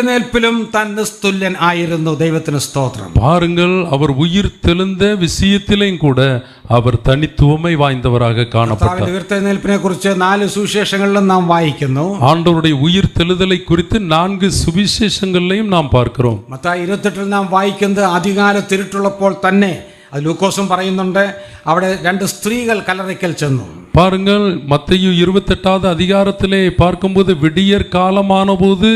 ഉയർത്തെഴുന്നേൽപ്പിലും താൻ നിസ്തുല്യൻ ആയിരുന്നു. ദൈവത്തിന് സ്തോത്രം. பாருங்கள், அவர் உயிர் தெழுந்த விஷயத்திலும் கூட அவர் தனித்துவமை வாய்ந்தவராக காணப்பட்டார். ഉയർത്തെഴുന്നേൽപ്പിനെ കുറിച്ച് 4 സുവിശേഷങ്ങളിലും നാം വായിക്കുന്നു. ஆண்டவருடைய உயிர் தெழுதலை குறித்து 4 சுவிசேஷங்களையும் நாம் பார்க்கிறோம். മത്തായി 28 നാം വായിക്കുന്നത് അധികാലത്ത് ഇരുട്ടുള്ളപ്പോൾ തന്നെ, അത് ലൂക്കോസും പറയുന്നുണ്ട്, അവിടെ 2 സ്ത്രീകൾ കല്ലറയ്ക്കൽ ചെന്നു. பாருங்கள், மத்தேயு 28வது அதிகாரத்திலே பார்க்கும்போது விடியற் காலமான போது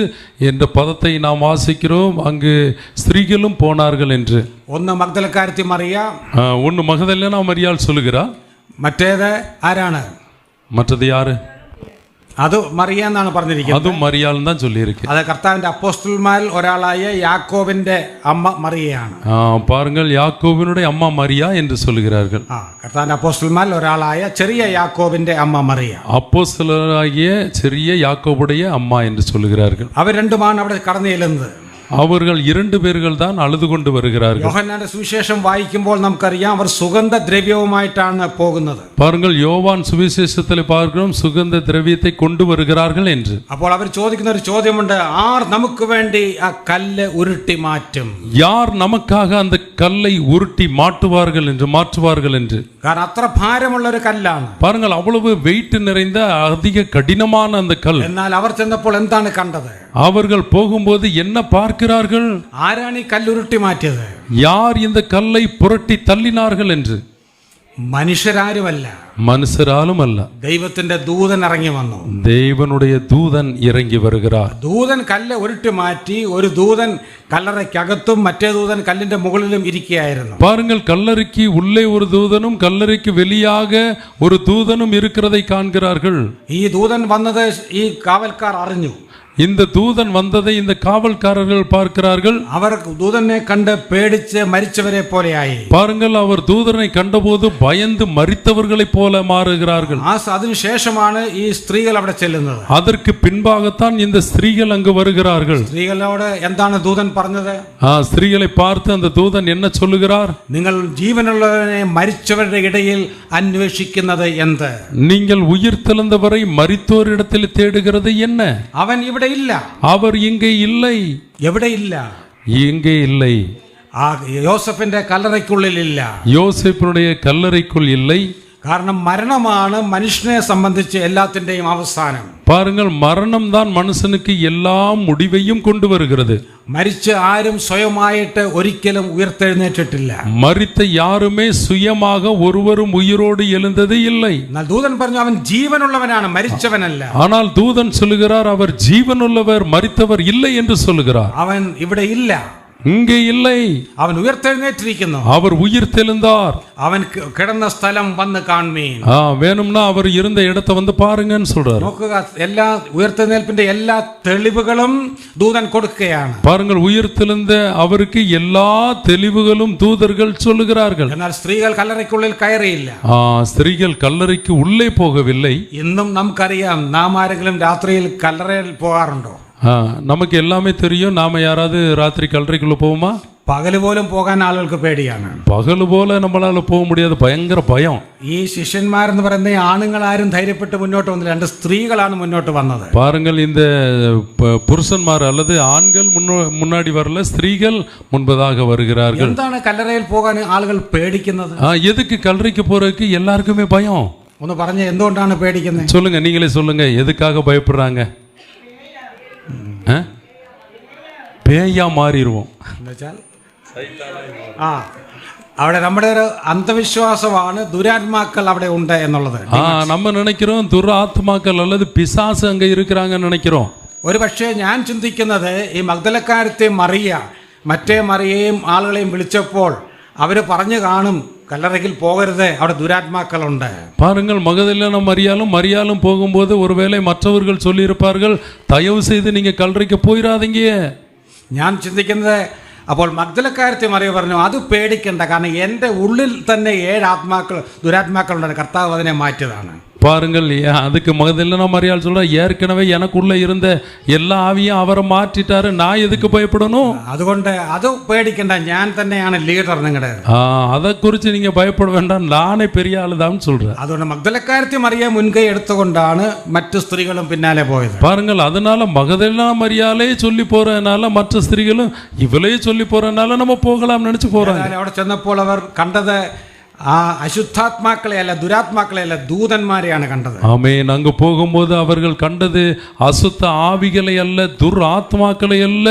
என்ற பதத்தை நாம் வாசிக்கிறோம். அங்கு ஸ்திரீகளும் போனார்கள் என்று. ഒന്ന് മഗ്ദലക്കാരത്തി മറിയ, ஒன்று மகதலேனா மரியாள் சொல்லுகிறார். മറ്റേത് ആരാണ്? மற்றது யாரு? അത് മറിയ എന്നാണ് പറഞ്ഞിരിക്കുന്നത്. അതും മറിയാൾ தான் சொல்லியிருக்கு. അത് കർത്താവിന്റെ അപ്പോസ്തലന്മാരിൽ ഒരാളായ യാക്കോബിന്റെ അമ്മ മറിയയാണ്. பாருங்கள், யாக்கோபினுடைய அம்மா மரியா என்று சொல்லுகிறார்கள். കർത്താവിന്റെ അപ്പോസ്തലന്മാരിൽ ഒരാളായ ചെറിയ യാക്കോബിന്റെ അമ്മ മറിയ, அப்போஸ்தலராகிய ചെറിയ யாக்கோபுடைய அம்மா என்று சொல்லுகிறார்கள். അവർ രണ്ടുമാണ് അവിടെ കടന്നു ചെല്ലുന്നത്. அவர்கள் 2 பேர்கள் தான் அழுது கொண்டு வருகிறார்கள். യോഹന്നാന്റെ സുവിശേഷം വായിക്കുമ്പോൾ നമുക്കറിയാം അവർ സുഗന്ധ ദ്രവ്യവുമായിട്ടാണ് പോകുന്നത്. பாருங்கள், யோவான் சுவிசேஷத்தில் பார்க்கிறோம் சுகந்த திரவியத்தை கொண்டு வருகிறார்கள் என்று. അപ്പോൾ അവർ ചോദിക്കുന്ന ഒരു ചോദ്യമുണ്ട്, ആർ നമുക്ക് വേണ്ടി ആ കല്ല് ഉരുട്ടി മാറ്റും? யார் நமக்காக அந்த கல்லை உருட்டி மாற்றுவார்கள் என்று. കാരണം അത്ര ഭാരമുള്ള ഒരു കല്ലാണ്. பாருங்கள், அவ்வளவு வெயிட் நிறைந்த அதிக கடினமான அந்த கல். എന്നാൽ അവർ ചെന്നപ്പോൾ എന്താണ് കണ്ടത്? அவர்கள் போகும்போது என்ன பார்க்கிறார்கள்? ആരാണ് ഈ കല്ലുരുട്ടി മാറ്റിയത്? யார் இந்த கல்லை புரட்டி தள்ளினார்கள் என்று. മനുഷ്യരാരുമല്ല, மனுஷராலும் அல்ல, ദൈവത്തിന്റെ ദൂതൻ ഇറങ്ങി വന്നു. தேவனுடைய தூதன் இறங்கி வருகிறார். ദൂതൻ കല്ല് ഉരുട്ടി മാറ്റി. ഒരു ദൂതൻ കല്ലറയ്ക്കകത്തും മറ്റേ ദൂതൻ കല്ലിന്റെ മുകളിലും ഇരിക്കുകയായിരുന്നു. பாருங்கள், கல்லறைக்கு உள்ளே ஒரு தூதனும் கல்லறைக்கு வெளியாக ஒரு தூதனும் இருக்கிறதை காண்கிறார்கள். ഈ ദൂതൻ വന്നത് ഈ കാവൽക്കാർ അറിഞ്ഞു. இந்த தூதன் வந்ததை இந்த காவல்காரர்கள் பார்க்கிறார்கள். അവർ ദൂതനെ കണ്ട് പേടിച്ച് മരിച്ചവരെ പോലെയായി. பாருங்கள், அவர் தூதனை கண்டபோது பயந்து மரித்தவர்களைப் போல மாறுகிறார்கள். അതിനുശേഷമാണ് ഈ സ്ത്രീകൾ അവിടെ ചെല്ലുന്നത്. அதற்கு பின்பாகத்தான் இந்த ஸ்திரீகள் அங்கு வருகிறார்கள். സ്ത്രീകളോട് എന്താണ് ദൂതൻ പറഞ്ഞത്? ஸ்திரீகளை பார்த்து அந்த தூதன் என்ன சொல்லுகிறார்? നിങ്ങൾ ജീവനുള്ളവനെ മരിച്ചവരുടെ ഇടയിൽ അന്വേഷിക്കുന്നത് എന്ത്? நீங்கள் உயிர் தெழுந்தவரை மரித்தோரிடத்தில் தேடுகிறது என்ன? അവൻ ഇവിടെ ഇല്ല. அவர் இங்கே இல்லை. എവിടെ ഇല്ല? இங்கே இல்லை. യോസഫിന്റെ കല്ലറയ്ക്കുള്ളിൽ ഇല്ല. யோசேப்பினுடைய கல்லறைக்குள் இல்லை. കാരണം മരണമാണ് മനുഷ്യനെ സംബന്ധിച്ച് എല്ലാത്തിന്റെയും അവസാനം. பாருங்கள், மரணம் தான் மனுஷனுக்கு எல்லா முடிவையும் கொண்டு வருகிறது. മരിച്ച് ആരും സ്വയമായിട്ട് ഒരിക്കലും ഉയർത്തെഴുന്നേറ്റിട്ടില്ല. மரித்த யாருமே சுயமாக ஒருவரும் உயிரோடு எழுந்தது இல்லை. എന്നാൽ ദൂതൻ പറഞ്ഞു അവൻ ജീവനുള്ളവനാണ്, മരിച്ചവനല്ല. ஆனால் தூதன் சொல்லுகிறார் அவர் ஜீவனுள்ளவர், மரித்தவர் இல்லை என்று சொல்லுகிறார். അവൻ ഇവിടെ ഇല്ല, இங்கே இல்லை. അവൻ ഉയർത്തെഴുന്നേറ്റിരിക്കുന്നു. அவர் உயிர் தெழுந்தார். അവൻ കിടന്ന സ്ഥലം വന്ന് കാണുമീൻ. வேணும்னா அவர் இருந்த இடத்தை வந்து பாருங்கன்னு சொல்றார். നോക്കുക, എല്ലാ ഉയർത്തെഴുന്നേൽപ്പിന്റെ എല്ലാ തെളിവുകളും ദൂതൻ കൊടുക്കുകയാണ്. பாருங்கள், உயிர் தெழுந்த அவருக்கு எல்லா தெளிவுகளும் தூதர்கள் சொல்லுகிறார்கள். എന്നാൽ സ്ത്രീകൾ കല്ലറയ്ക്കുള്ളിൽ കയറിയില്ല. ஸ்திரீகள் கல்லறைக்கு உள்ளே போகவில்லை. ഇന്നും നമുക്കറിയാം, നാം ആരെങ്കിലും രാത്രിയിൽ കല്ലറയിൽ പോകാറുണ്ടോ? நமக்கு எல்லாமே தெரியும். நாம யாராவது ராத்திரி கல்லறைக்குள்ள போவோமா? പകല് പോലും പോകാൻ ആളുകൾക്ക് പേടിയാണ്. பகல் போல நம்மளால போக முடியாது, பயங்கர பயம். ഈ ശിഷ്യന്മാരെന്ന് പറയുന്ന ആണുങ്ങൾ ആരും ധൈര്യപ്പെട്ട് മുന്നോട്ട് വന്നില്ല. 2 സ്ത്രീകളാണ് മുന്നോട്ട് വന്നത്. பாருங்கள், இந்த புருஷன்மார் அல்லது ஆண்கள் முன்னாடி வரல, ஸ்திரீகள் முன்பதாக வருகிறார்கள். എന്താണ് കല്ലറയിൽ പോകാൻ ആളുകൾ പേടിക്കുന്നത്? எதுக்கு கல்லறைக்கு போறதுக்கு எல்லாருக்குமே பயம்? ഒന്ന് പറഞ്ഞ, എന്തുകൊണ്ടാണ് പേടിക്കുന്നത്? சொல்லுங்க, நீங்களே சொல்லுங்க, எதுக்காக பயப்படுறாங்க? பேயா மாறிடுவோம். അവിടെ നമ്മുടെ ഒരു അന്ധവിശ്വാസമാണ് ദുരാത്മാക്കൾ അവിടെ ഉണ്ട് എന്നുള്ളത്. நம்ம நினைக்கிறோம் துர ஆத்மாக்கள் அல்லது பிசாசு அங்க இருக்கிறாங்கன்னு நினைக்கிறோம். ഒരു പക്ഷേ ഞാൻ ചിന്തിക്കുന്നത്, ഈ മഗ്ദലക്കാരത്തെ മറിയ മറ്റേ മറിയയും ആളുകളെയും വിളിച്ചപ്പോൾ അവര് പറഞ്ഞു കാണും, കല്ലറയ്ക്കിൽ പോകരുത്, അവിടെ ദുരാത്മാക്കളുണ്ട്. பாருங்கள், மகதலேனா மரியாளும் போகும்போது ஒருவேளை மற்றவர்கள் சொல்லியிருப்பார்கள், தயவு செய்து நீங்க கல்லறைக்கு போயிடாதீங்க. ഞാൻ ചിന്തിക്കുന്നത്, അപ്പോൾ മഗ്ദലക്കാരത്തെ മറിയ പറഞ്ഞു, അത് പേടിക്കണ്ട, കാരണം എൻ്റെ ഉള്ളിൽ തന്നെ 7 ദുരാത്മാക്കളുണ്ട്, കർത്താവ് അതിനെ മാറ്റിയതാണ്. பாருங்கள், அதுக்கு மகதலேனா மரியாள் சொல்ற, ஏற்கனவே எனக்குள்ள இருந்த எல்லா ஆவியும் அவரை மாற்றிட்டாரு, நான் எதுக்கு பயப்படணும்? അതുകൊണ്ട് അത് പേടിക്കണ്ട, ഞാൻ തന്നെയാണ് ലീഡർ നിങ്ങളുടെ. அதை குறித்து நீங்க பயப்பட வேண்டாம், நானே பெரிய ஆளுதான் சொல்றேன். അതുകൊണ്ട് മഗ്ദലക്കാരത്തി മറിയ മുൻകൈ എടുത്തുകൊണ്ടാണ് മറ്റു സ്ത്രീകളും പിന്നാലെ പോയത്. பாருங்கள், அதனால மகதலேனா மரியாளே சொல்லி போறதுனால மற்ற ஸ்திரீகளும் இவளே சொல்லி போறதுனால நம்ம போகலாம் நினைச்சு போறாங்க. അവിടെ ചെന്നപ്പോൾ അവർ കണ്ടത് ആ അശുദ്ധാത്മാക്കളെ അല്ല, ദുരാത്മാക്കളെ അല്ല, ദൂതന്മാരെയാണ് കണ്ടത്. ஆமென். அங்கு போகும்போது அவர்கள் கண்டது அசுத்த ஆவிகளை அல்ல, துர் ஆத்மாக்களை அல்ல,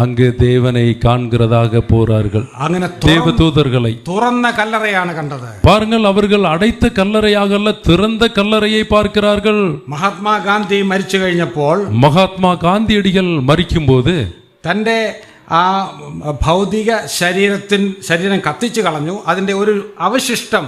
அங்கு தேவனை காண்கிறதாக போறார்கள். അങ്ങനെ தேவதூதர்களை തുറന്ന കല്ലറയാണ് കണ്ടത്. பாருங்கள், அவர்கள் அடைத்த கல்லறையாக அல்ல, திறந்த கல்லறையை பார்க்கிறார்கள். മഹാത്മാഗാന്ധി മരിച്ചു കഴിഞ്ഞപ്പോൾ மகாத்மா காந்தியடிகள் மரிக்கும்போது തൻ്റെ ആ ഭൗതിക ശരീരം കത്തിച്ചു കളഞ്ഞു. അതിൻ്റെ ഒരു അവശിഷ്ടം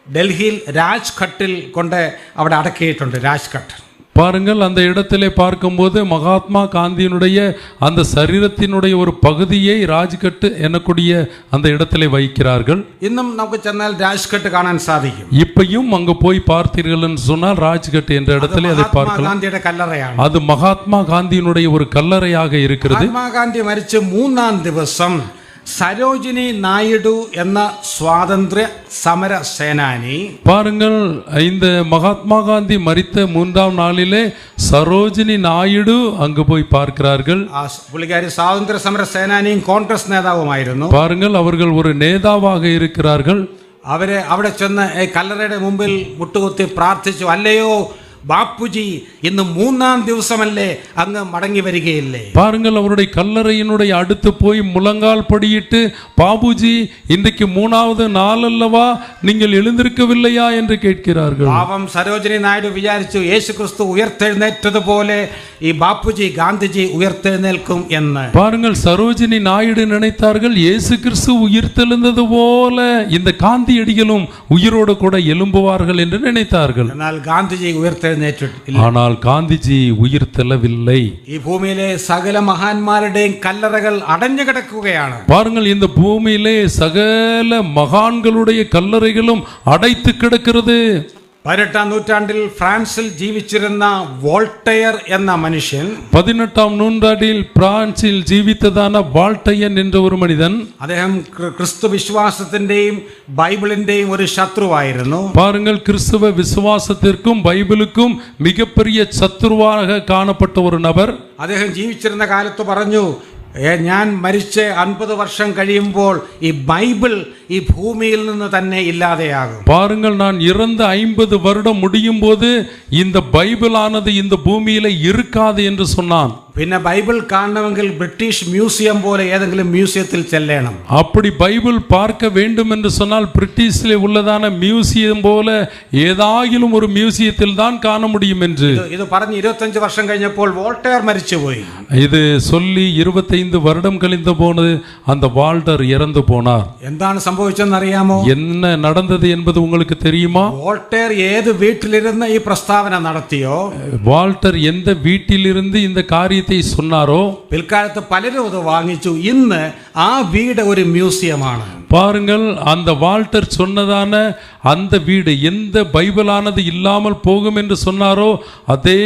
ഡൽഹിയിൽ രാജ്ഘട്ടിൽ കൊണ്ട് അവിടെ അടക്കിയിട്ടുണ്ട്. രാജ്ഘട്ട് பாருங்கள், அந்த இடத்திலே பார்க்கும்போது மகாத்மா காந்தியினுடைய அந்த சரீரத்தினுடைய ஒரு பகுதியை ராஜ்கட் எனக்கூடிய அந்த இடத்திலே வைக்கிறார்கள். ഇന്നും നമുക്ക് ചെന്നാൽ രാജ്ഘട്ട് കാണാൻ സാധിക്കും. இப்பையும் அங்கு போய் பார்த்தீர்கள் என்று சொன்னால் ராஜ்கட் என்ற இடத்திலே அதை பார்க்கலாம். ഗാന്ധിയുടെ കല്ലറയാണ്. அது மகாத்மா காந்தியினுடைய ஒரு கல்லறையாக இருக்கிறது. മഹാത്മാഗാന്ധി മരിച്ച് 3-ാം ദിവസം സരോജിനി നായിഡു എന്ന സ്വാതന്ത്ര്യ സമര സേനാനി, பாருங்கள், இந்த மகாத்மா காந்தி மரித்த 3ஆம் நாளிலே சரோஜினி நாயுடு அங்கு போய் பார்க்கிறார்கள். പുള്ളിക്കാരി സ്വാതന്ത്ര്യ സമര സേനാനിയും കോൺഗ്രസ് നേതാവുമായിരുന്നു. பாருங்கள், அவர்கள் ஒரு நேதாவாக இருக்கிறார்கள். അവര് അവിടെ ചെന്ന് കല്ലറയുടെ മുമ്പിൽ മുട്ടുകുത്തി പ്രാർത്ഥിച്ചു, അല്ലയോ ബാപ്പുജി, ഇന്ന് 3-ാം ദിവസമല്ലേ, അങ്ങ് മടങ്ങി വരികയില്ലേ? பாருங்கள், அவருடைய கல்லறையினுடைய அடுத்து போய் முழங்கால் படியிட்டு, பாபுஜி, இன்றைக்கு 3வது நாள் அல்லவா, நீங்கள் எழுந்திருக்கவில்லையா என்று கேட்கிறார்கள். പാവം സരോജിനി നായിഡു വിചാരിച്ചു, യേശു ക്രിസ്തു ഉയർത്തെഴുന്നേറ്റതുപോലെ ഈ ബാപ്പുജി ഗാന്ധിജി ഉയർത്തെഴുന്നേൽക്കും എന്ന്. பாருங்கள், சரோஜினி நாயுடு நினைத்தார்கள், இயேசு கிறிஸ்து உயிர்த்தெழுந்தது போல இந்த காந்தியடிகளும் உயிரோடு கூட எழும்புவார்கள் என்று நினைத்தார்கள். എന്നാൽ ഗാന്ധിജി ഉയർത്തെഴുന്നേറ്റില്ല. ஆனால் காந்திஜி உயிர் தெல்லவில்லை. ഈ ഭൂമിയിലെ സകല മഹാന്മാരുടെയും കല്ലറകൾ അടഞ്ഞു കിടക്കുകയാണ്. பாருங்கள், இந்த பூமியிலே சகல மகான்களுடைய கல்லறைகளும் அடைத்து கிடக்கிறது. 18-ാം നൂറ്റാണ്ടിൽ ഫ്രാൻസിൽ ജീവിച്ചിരുന്ന വോൾട്ടയർ എന്ന മനുഷ്യൻ, 18ஆம் நூற்றாண்டில் பிரான்சில் ஜீவித்ததான வால்டையன் என்ற ஒரு மனிதன், അദ്ദേഹം ക്രിസ്തു വിശ്വാസത്തിന്റെയും ബൈബിളിന്റെയും ഒരു ശത്രുവായിരുന്നു. பாருங்கள், கிறிஸ்துவ விசுவாசத்திற்கும் பைபிளுக்கும் மிகப்பெரிய சத்துருவாக காணப்பட்ட ஒரு நபர். അദ്ദേഹം ജീവിച്ചിരുന്ന കാലത്ത് പറഞ്ഞു, ഞാൻ മരിച്ച് 50 വർഷം കഴിയുമ്പോൾ ഈ ബൈബിൾ ഈ ഭൂമിയിൽ നിന്ന് തന്നെ ഇല്ലാതെയാകും. பாருங்கள், நான் இறந்த 50 வருடம் முடியும் போது இந்த பைபிளானது இந்த பூமியில இருக்காது என்று சொன்னான். പിന്നെ ബൈബിൾ കാണണമെങ്കിൽ ബ്രിട്ടീഷ് മ്യൂസിയം പോലെ ഏതെങ്കിലും മ്യൂസിയത്തിൽ ചെല്ലണം. அப்படி பைபிள் பார்க்க வேண்டும் என்று சொன்னால் பிரிட்டிஷில் உள்ளதான மியூசியம் போல ஏதாகிலும் ஒரு மியூசியத்தில் தான் காண முடியும் என்று. ഇത് പറഞ്ഞ് 25 വർഷം കഴിഞ്ഞപ്പോൾ വോൾട്ടയർ മരിച്ചുപോയി. இது சொல்லி 25 வருடம் கழிந்த போது அந்த வால்டர் இறந்து போனார். എന്താണ് സംഭവിച്ചതെന്ന് അറിയാമോ? என்ன நடந்தது என்பது உங்களுக்கு தெரியுமா? വോൾട്ടയർ ഏത് വീട്ടിലിരുന്ന് ഈ പ്രസ്താവന നടത്തിയോ, வால்டர் எந்த வீட்டிலிருந்து இந்த காரியத்தை சொன்னாரோ, പിൽക്കാലത്ത് പലരും അത് വാങ്ങിച്ചു. ഇന്ന് ആ വീട് ഒരു മ്യൂസിയമാണ്. பாருங்கள், அந்த வால்டர் சொன்னதான அந்த வீடு எந்த பைபிளானது இல்லாமல் போகும் என்று சொன்னாரோ அதே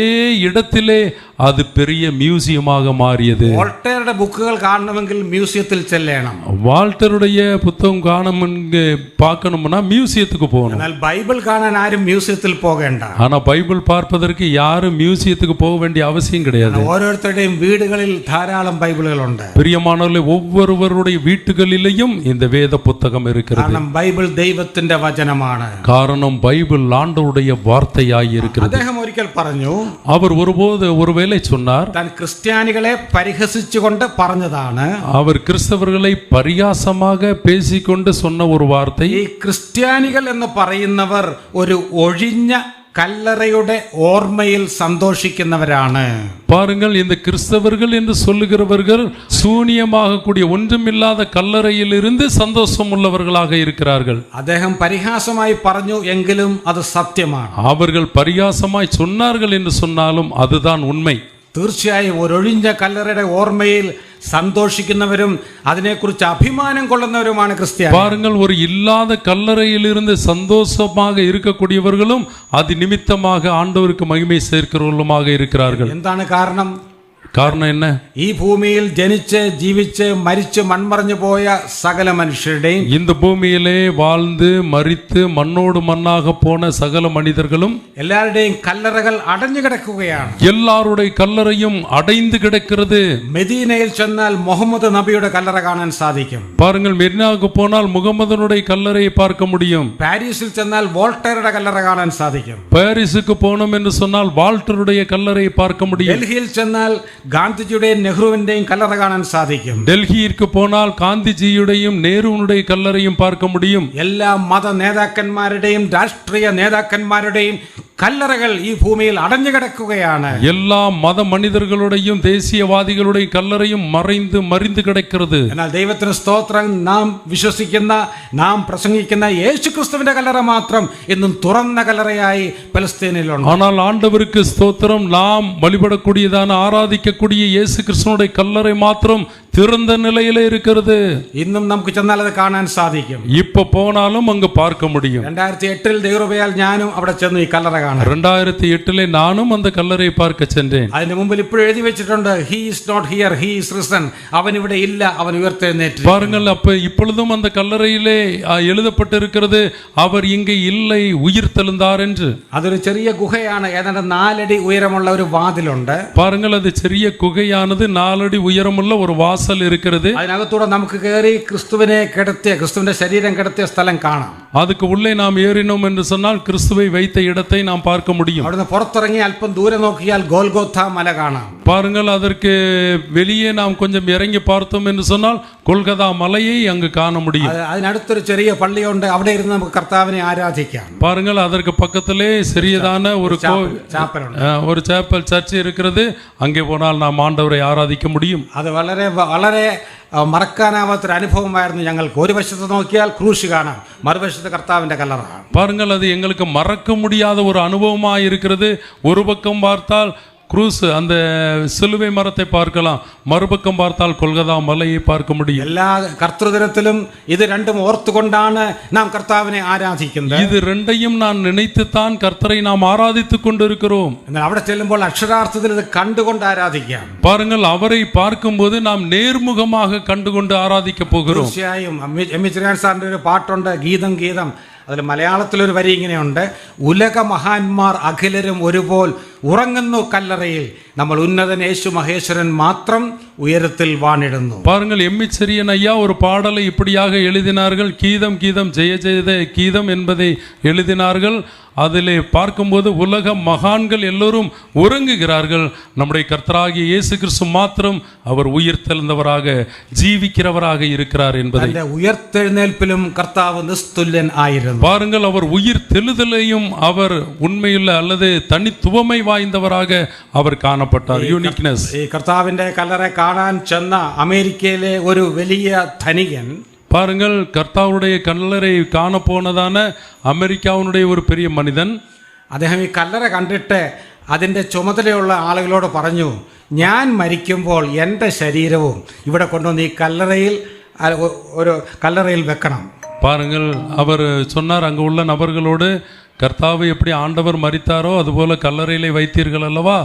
இடத்திலே அது பெரிய மியூசியமாக மாறியது. വോൾട്ടയറുടെ ബുക്കുകൾ കാണണമെങ്കിൽ മ്യൂസിയത്തിൽ ചെല്ലണം. வால்டருடைய புத்தகம் பார்க்கணும்னா மியூசியத்துக்கு போகணும். എന്നാൽ ബൈബിൾ കാണാൻ ആരും മ്യൂസിയത്തിൽ പോകേണ്ട. ஆனா பைபிள் பார்ப்பதற்கு யாரும் மியூசியத்துக்கு போக வேண்டிய அவசியம் கிடையாது. ഓരോരുത്തരുടെയും വീടുകളിൽ ധാരാളം ബൈബിളുകളുണ്ട്. பிரியமானவர்களே, ஒவ்வொருவருடைய வீட்டுகளிலேயும் இந்த வேத புத்தகம் இருக்கிறது. കാരണം ബൈബിൾ ദൈവത്തിന്റെ വചനമാണ്. காரணம் பைபிள் ஆண்டவருடைய வார்த்தையாய் இருக்கிறது. അദ്ദേഹം ഒരിക്കൽ പറഞ്ഞു, அவர் ஒருவேளை சொன்னார், താൻ ക്രിസ്ത്യാനികളെ പരിഹസിച്ചുകൊണ്ട് പറഞ്ഞതാണ്. அவர் கிறிஸ்தவர்களை பரியாசமாக பேசிக்கொண்டு சொன்ன ஒரு வார்த்தை, ഈ ക്രിസ്ത്യാനികൾ എന്ന് പറയുന്നവർ ഒരു ഒഴിഞ്ഞ കല്ലറയുടെ ഓർമ്മയിൽ സന്തോഷിക്കുന്നവരാണ്. பாருங்கள், இந்த கிறிஸ்தவர்கள் என்று சொல்லுகிறவர்கள் சூனியமாக கூடிய ஒன்றுமில்லாத கல்லறையில் இருந்து சந்தோஷம் உள்ளவர்களாக இருக்கிறார்கள். അദ്ദേഹം പരിഹാസമായി പറഞ്ഞു എങ്കിലും അത് സത്യമാണ്. அவர்கள் பரியாசமாய் சொன்னார்கள் என்று சொன்னாலும் அதுதான் உண்மை. തീർച്ചയായും ഒരൊഴിഞ്ഞ കല്ലറയുടെ ഓർമ്മയിൽ സന്തോഷിക്കുന്നവരും അതിനെക്കുറിച്ച് അഭിമാനം കൊള്ളുന്നവരുമാണ് ക്രിസ്ത്യാനി. பாருங்கள், ஒரு இல்லாத கல்லறையிலிருந்து சந்தோஷமாக இருக்கக்கூடியவர்களும் அது நிமித்தமாக ஆண்டவருக்கு மகிமை சேர்க்கிறவர்களுமாக இருக்கிறார்கள். എന്താണ് കാരണം? காரணம் என்ன? ഈ ഭൂമിയിൽ ജനിച്ച് ജീവിച്ച് മരിച്ച് മൺമറഞ്ഞു പോയ സകല മനുഷ്യരുടെയും, இந்த பூமியிலே வாழ்ந்து மரித்து மண்ணோடு மண்ணாக போன சகல மனிதர்களும் എല്ലാവരുടെയും കല്ലറകൾ അടഞ്ഞു കിടക്കുകയാണ്. எல்லாருடைய கல்லறையும் அடைந்து கிடக்கிறது. മെദീനയിൽ ചെന്നാൽ മുഹമ്മദ് നബിയുടെ കല്ലറ കാണാൻ സാധിക്കും. பாருங்கள், மெரினாவுக்கு போனால் முகமதனுடைய கல்லறையை பார்க்க முடியும். പാരീസിൽ ചെന്നാൽ വോൾട്ടേറുടെ കല്ലറ കാണാൻ സാധിക്കും. பாரிஸுக்கு போனோம் என்று சொன்னால் வால்டருடைய கல்லறையை பார்க்க முடியும். ഡൽഹിയിൽ ചെന്നാൽ ഗാന്ധിജിയുടെയും നെഹ്റുവിന്റെയും കല്ലറ കാണാൻ സാധിക്കും. டெல்லியிற்கு போனால் காந்திஜியுடையும் நேருனுடைய கல்லறையும் பார்க்க முடியும். എല്ലാ മത നേതാക്കന്മാരുടെയും രാഷ്ട്രീയ നേതാക്കന്മാരുടെയും കല്ലറകൾ ഈ ഭൂമിയിൽ അടഞ്ഞു കിടക്കുകയാണ്. எல்லா மத மனிதர்களுடையும் தேசியவாதிகளுடைய கல்லறையும் மறிந்து கிடக்கிறது. എന്നാൽ ദൈവത്തിന് സ്തോത്രം, നാം വിശ്വസിക്കുന്ന, നാം പ്രസംഗിക്കുന്ന യേശുക്രിസ്തുവിന്റെ കല്ലറ മാത്രം ഇന്നും തുറന്ന കല്ലറയായി പലസ്തീനിലുണ്ട്. ஆனால் ஆண்டவருக்கு ஸ்தோத்திரம், நாம் வழிபடக்கூடியதான ஆராதிக்கக்கூடிய இயேசு கிறிஸ்துவினுடைய கல்லறை மாத்திரம் திறந்த நிலையிலே இருக்கிறது. ഇന്നും നമുക്ക് ചെന്നാൽ അത് കാണാൻ സാധിക്കും. இப்ப போனாலும் அங்கு பார்க்க முடியும். 2008 ദൈവകൃപയാൽ ഞാനും അവിടെ ചെന്നു ഈ കല്ലറ കാണാൻ. 2008 நானும் அந்த கல்லறை பார்க்க சென்றேன். അതിന് മുമ്പിൽ ഇപ്പോഴും എഴുതി വെച്ചിട്ടുണ്ട്, he is not here, he is risen. അവൻ ഇവിടെ ഇല്ല, അവൻ ഉയർത്തെഴുന്നേറ്റു. பாருங்கள், அப்ப இப்பொழுதும் அந்த கல்லறையிலே எழுதப்பட்டிருக்கிறது, அவர் இங்கே இல்லை, உயிர் தெழுந்தார் என்று. അതൊരു ചെറിയ ഗുഹയാണ്. ഏതാണ്ട് 4 അടി ഉയരമുള്ള ഒരു വാതിലുണ്ട്. பாருங்கள், அது சிறிய குகையானது, 4 அடி உயரமுள்ள ஒரு வாசல் இருக்கிறது. അതിനകത്തൂടെ നമുക്ക് കയറി ക്രിസ്തുവിനെ കിടത്തിയ, ക്രിസ്തുവിന്റെ ശരീരം കിടത്തിയ സ്ഥലം കാണാം. அதுக்கு உள்ளே நாம் ஏறினோம் என்று சொன்னால் கிறிஸ்துவை வைத்த இடத்தை நாம் பார்க்க முடியும். അവിടുന്ന് പുറത്തിറങ്ങി അല്പം ദൂരെ നോക്കിയാൽ ഗോൽഗോഥ മല കാണാം. பாருங்கள், அதற்கு வெளியே நாம் கொஞ்சம் இறங்கி பார்த்தோம் என்று சொன்னால் கொல்கதா மலையை அங்கு காண முடியும். അതിനടുത്തൊരു ചെറിയ പള്ളിയുണ്ട്. അവിടെ ഇരുന്ന് നമുക്ക് കർത്താവിനെ ആരാധിക്കാം. பாருங்கள், அதற்கு பக்கத்திலே சிறியதான ஒரு ஒரு சேப்பல் சர்ச் இருக்கிறது. அங்கே போனால் நாம் ஆண்டவரை ஆராதிக்க முடியும். അത് വളരെ വളരെ മറക്കാനാവാത്തൊരു അനുഭവമായിരുന്നു ഞങ്ങൾക്ക്. ഒരു വശത്ത് നോക്കിയാൽ ക്രൂശ് കാണാം, മറുവശത്ത് കർത്താവിന്റെ കല്ലറ. பாருங்கள், அது எங்களுக்கு மறக்க முடியாத ஒரு அனுபவமாக இருக்கிறது. ஒரு பக்கம் பார்த்தால் குரூஸ், அந்த சிலுவை மரத்தை பார்க்கலாம், மறுபக்கம் பார்த்தால் கொல்கதா மலையை பார்க்க முடியும். എല്ലാ കർത്തൃദിനത്തിലും ഇത് രണ്ടും ഓർത്തുകൊണ്ടാണ് നാം കർത്താവിനെ ആരാധിക്കുന്നത്. இது ரெண்டையும் நான் நினைத்துத்தான் கர்த்தரை நாம் ஆராதித்துக் கொண்டிருக்கிறோம். എന്നാൽ അവിടെ ചെല്ലുമ്പോൾ അക്ഷരാർത്ഥത്തിൽ ഇത് കണ്ടുകൊണ്ട് ആരാധിക്കാം. பாருங்கள், அவரை பார்க்கும்போது நாம் நேர்முகமாக கண்டுகொண்டு ஆராதிக்க போகிறோம். തീർച്ചയായും എം വി ചെറിയാൻ സാറിന്റെ ഒരു പാട്ടുണ്ട്, ഗീതം ഗീതം. അതിൽ മലയാളത്തിലൊരു വരി ഇങ്ങനെയുണ്ട്, ഉലക മഹാന്മാർ അഖിലരും ഒരുപോൽ ഉറങ്ങുന്നു കല്ലറയിൽ, നമ്മൾ ഉന്നതൻ യേശു മഹേശ്വരൻ മാത്രം ഉയരത്തിൽ വാണിടുന്നു. பாருங்கள், எம் செரியன் ஐயா ஒரு பாடலை இப்படியாக எழுதினார்கள். கீதம் கீதம் ஜெய ஜெயதே கீதம் என்பதை எழுதினார்கள். அதிலே பார்க்கும்போது உலக மகான்கள் எல்லோரும் உறங்குகிறார்கள், நம்முடைய கர்த்தராகிய இயேசு கிறிஸ்து மாத்திரம் அவர் உயிர் தெழுந்தவராக ஜீவிக்கிறவராக இருக்கிறார் என்பதை. உயிர்த்தெழுന്നേൽപ്പിലും കർത്താവ് നിസ്തുല്യൻ ആയിരുന്നു. பாருங்கள், அவர் உயிர் தெழுதலையும் அவர் உண்மையுள்ள அல்லது தனித்துவமை வாய்ந்தவராக அவர் காணப்பட்டார். யூனிக்னஸ். ഈ കർത്താവിന്റെ കല്ലറ കാണാൻ ചെന്ന അമേരിക്കയിലെ ഒരു വലിയ ധനികൻ, பாருங்கள், கர்த்தாவுடைய கல்லறை காண போனதான அமெரிக்காவுடைய ஒரு பெரிய மனிதன், അദ്ദേഹം ഈ കല്ലറ കണ്ടിട്ട് അതിൻ്റെ ചുമതലയുള്ള ആളുകളോട് പറഞ്ഞു, ഞാൻ മരിക്കുമ്പോൾ എൻ്റെ ശരീരവും ഇവിടെ കൊണ്ടുവന്ന് ഈ കല്ലറയിൽ ഒരു കല്ലറയിൽ വെക്കണം. பாருங்கள், அவர் சொன்னார் அங்கே உள்ள நபர்களோடு, கர்த்தாவை எப்படி ஆண்டவர் மரித்தாரோ அதுபோல கல்லறையிலே வைத்தீர்கள் அல்லவா,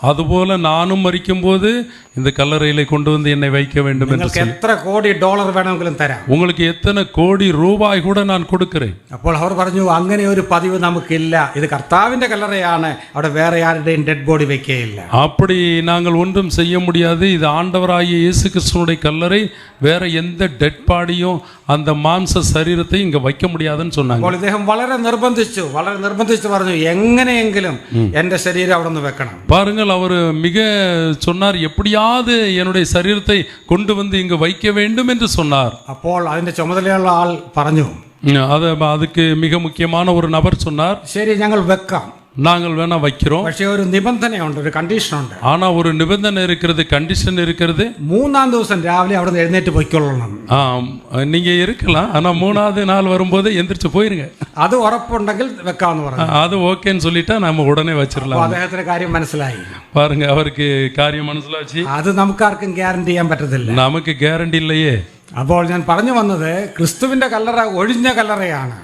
அதுபோல நானும் மரிக்கும் போது இந்த கல்லறையிலே கொண்டு வந்து என்னை வைக்க வேண்டும் என்று சொல்லி. എത്ര കോടി ഡോളർ വേണമെങ്കിലും തരാം, உங்களுக்கு எத்தனை கோடி ரூபாய் கூட நான் கொடுக்கிறேன். അപ്പോൾ അവർ പറഞ്ഞു, അങ്ങനെ ഒരു പതിവ് നമുക്കില്ല, ഇത് കർത്താവിന്റെ കല്ലറയാണ്, അവിടെ വേറെ ആരുടെയും ഡെഡ് ബോഡി വെക്കുകയില്ല. அப்படி நாங்கள் ஒன்றும் செய்ய முடியாது, இது ஆண்டவராகிய இயேசு கிறிஸ்துவினுடைய கல்லறை, வேற எந்த டெட் பாடியும் அந்த மாംസ சரீரத்தை இங்க வைக்க முடியாதுன்னு சொன்னாங்க. അപ്പോൾ ഇദ്ദേഹം വളരെ നിർബന്ധിച്ചു പറഞ്ഞു, എങ്ങനെയെങ്കിലും എന്റെ ശരീരം അവിടെ നിന്ന് വെക്കണം. பாருங்கள், அவர் மிக சொன்னார், எப்படியாவது என்னுடைய சரீரத்தை கொண்டு வந்து இங்கு வைக்க வேண்டும் என்று சொன்னார். അപ്പോൾ അതിന്റെ ചുമതലയുള്ള ആൾ പറഞ്ഞു, அதுக்கு மிக முக்கியமான ஒரு நபர் சொன்னார், ശരി ഞങ്ങൾ വെക്കാം. நாங்கள் வேணா வைக்கிறோம். പക്ഷേ ഒരു നിബന്ധനയുണ്ട്, ഒരു കണ്ടീഷനുണ്ട്. ஆனா ஒரு நிபந்தனை இருக்கிறது, கண்டிஷன் இருக்கிறது. 3-ാം ദിവസം രാവിലെ അവിടെ നിന്ന് എഴുന്നേറ്റ് പോയിക്കൊള്ളണം. நீங்க இருக்கலாம், ஆனா 3வது நாள் வரும்போது எந்திரிச்சு போயிருங்க. അത് ഉറപ്പുണ്ടെങ്കിൽ വെക്കാമെന്ന് പറഞ്ഞു. அது ஓகேன்னு சொல்லிட்டா நம்ம உடனே வச்சிடலாம். അദ്ദേഹത്തിന് കാര്യം മനസ്സിലായി. பாருங்க, அவருக்கு காரியம் മനസ്സിലാச்சு. അത് നമുക്കാർക്കും ഗ്യാരണ്ടി ചെയ്യാൻ പറ്റത്തില്ല. நமக்கு கேரண்டி இல்லையே. അപ്പോൾ ഞാൻ പറഞ്ഞു വന്നത് ക്രിസ്തുവിന്റെ കല്ലറ ഒഴിഞ്ഞ കല്ലറയാണ്.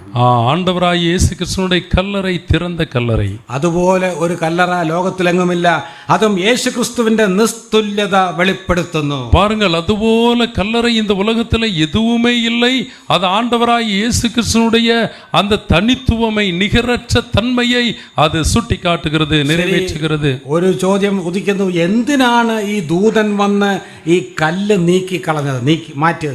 ஆண்டவராய் இயேசு கிறிஸ்துவினுடைய கல்லறை திறந்த கல்லறை. അതുപോലെ ഒരു കല്ലറ ലോകത്തിലെങ്ങുമില്ല. അതും യേശു ക്രിസ്തുവിന്റെ നിസ്തുല്യത വെളിപ്പെടുത്തുന്നു. பாருங்கள், அதுபோல கல்லறை இந்த உலகத்தில் எதுவுமே இல்லை. அது ஆண்டவராய் இயேசு கிறிஸ்துவினுடைய அந்த தனித்துவமை, நிகரற்ற தன்மையை அது சுட்டி காட்டுகிறது, நிறைவேற்றுகிறது. ഒരു ചോദ്യം ഉദിക്കുന്നു, എന്തിനാണ് ഈ ദൂതൻ വന്ന് ഈ കല്ല് നീക്കി കളഞ്ഞത്, മാറ്റിയത്?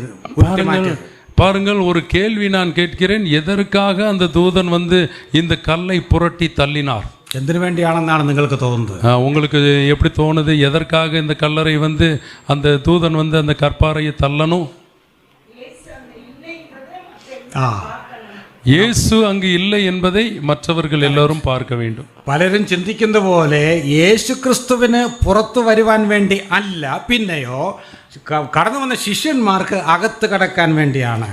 பாருங்கள், ஒரு கேள்வி நான் கேட்கிறேன். எதற்காக அந்த தூதன் வந்து இந்த கல்லை புரட்டி தள்ளினார்? എന്തിനു വേണ്ടിയാണെന്നാണ് നിങ്ങൾക്ക് തോന്നുന്നത്? உங்களுக்கு எப்படி தோணுது? எதற்காக இந்த கல்லறை வந்து அந்த தூதன் வந்து அந்த கற்பாறையை தள்ளணும்? இயேசு அங்கு இல்லை என்பதை மற்றவர்கள் எல்லாரும் பார்க்க வேண்டும். പലരും ചിന്തിക്കുന്ന പോലെ യേശു ക്രിസ്തുവിന് പുറത്തു വരുവാൻ വേണ്ടി അല്ല, പിന്നെയോ കടന്നു വന്ന ശിഷ്യന്മാർക്ക് അകത്ത് കടക്കാൻ വേണ്ടിയാണ്.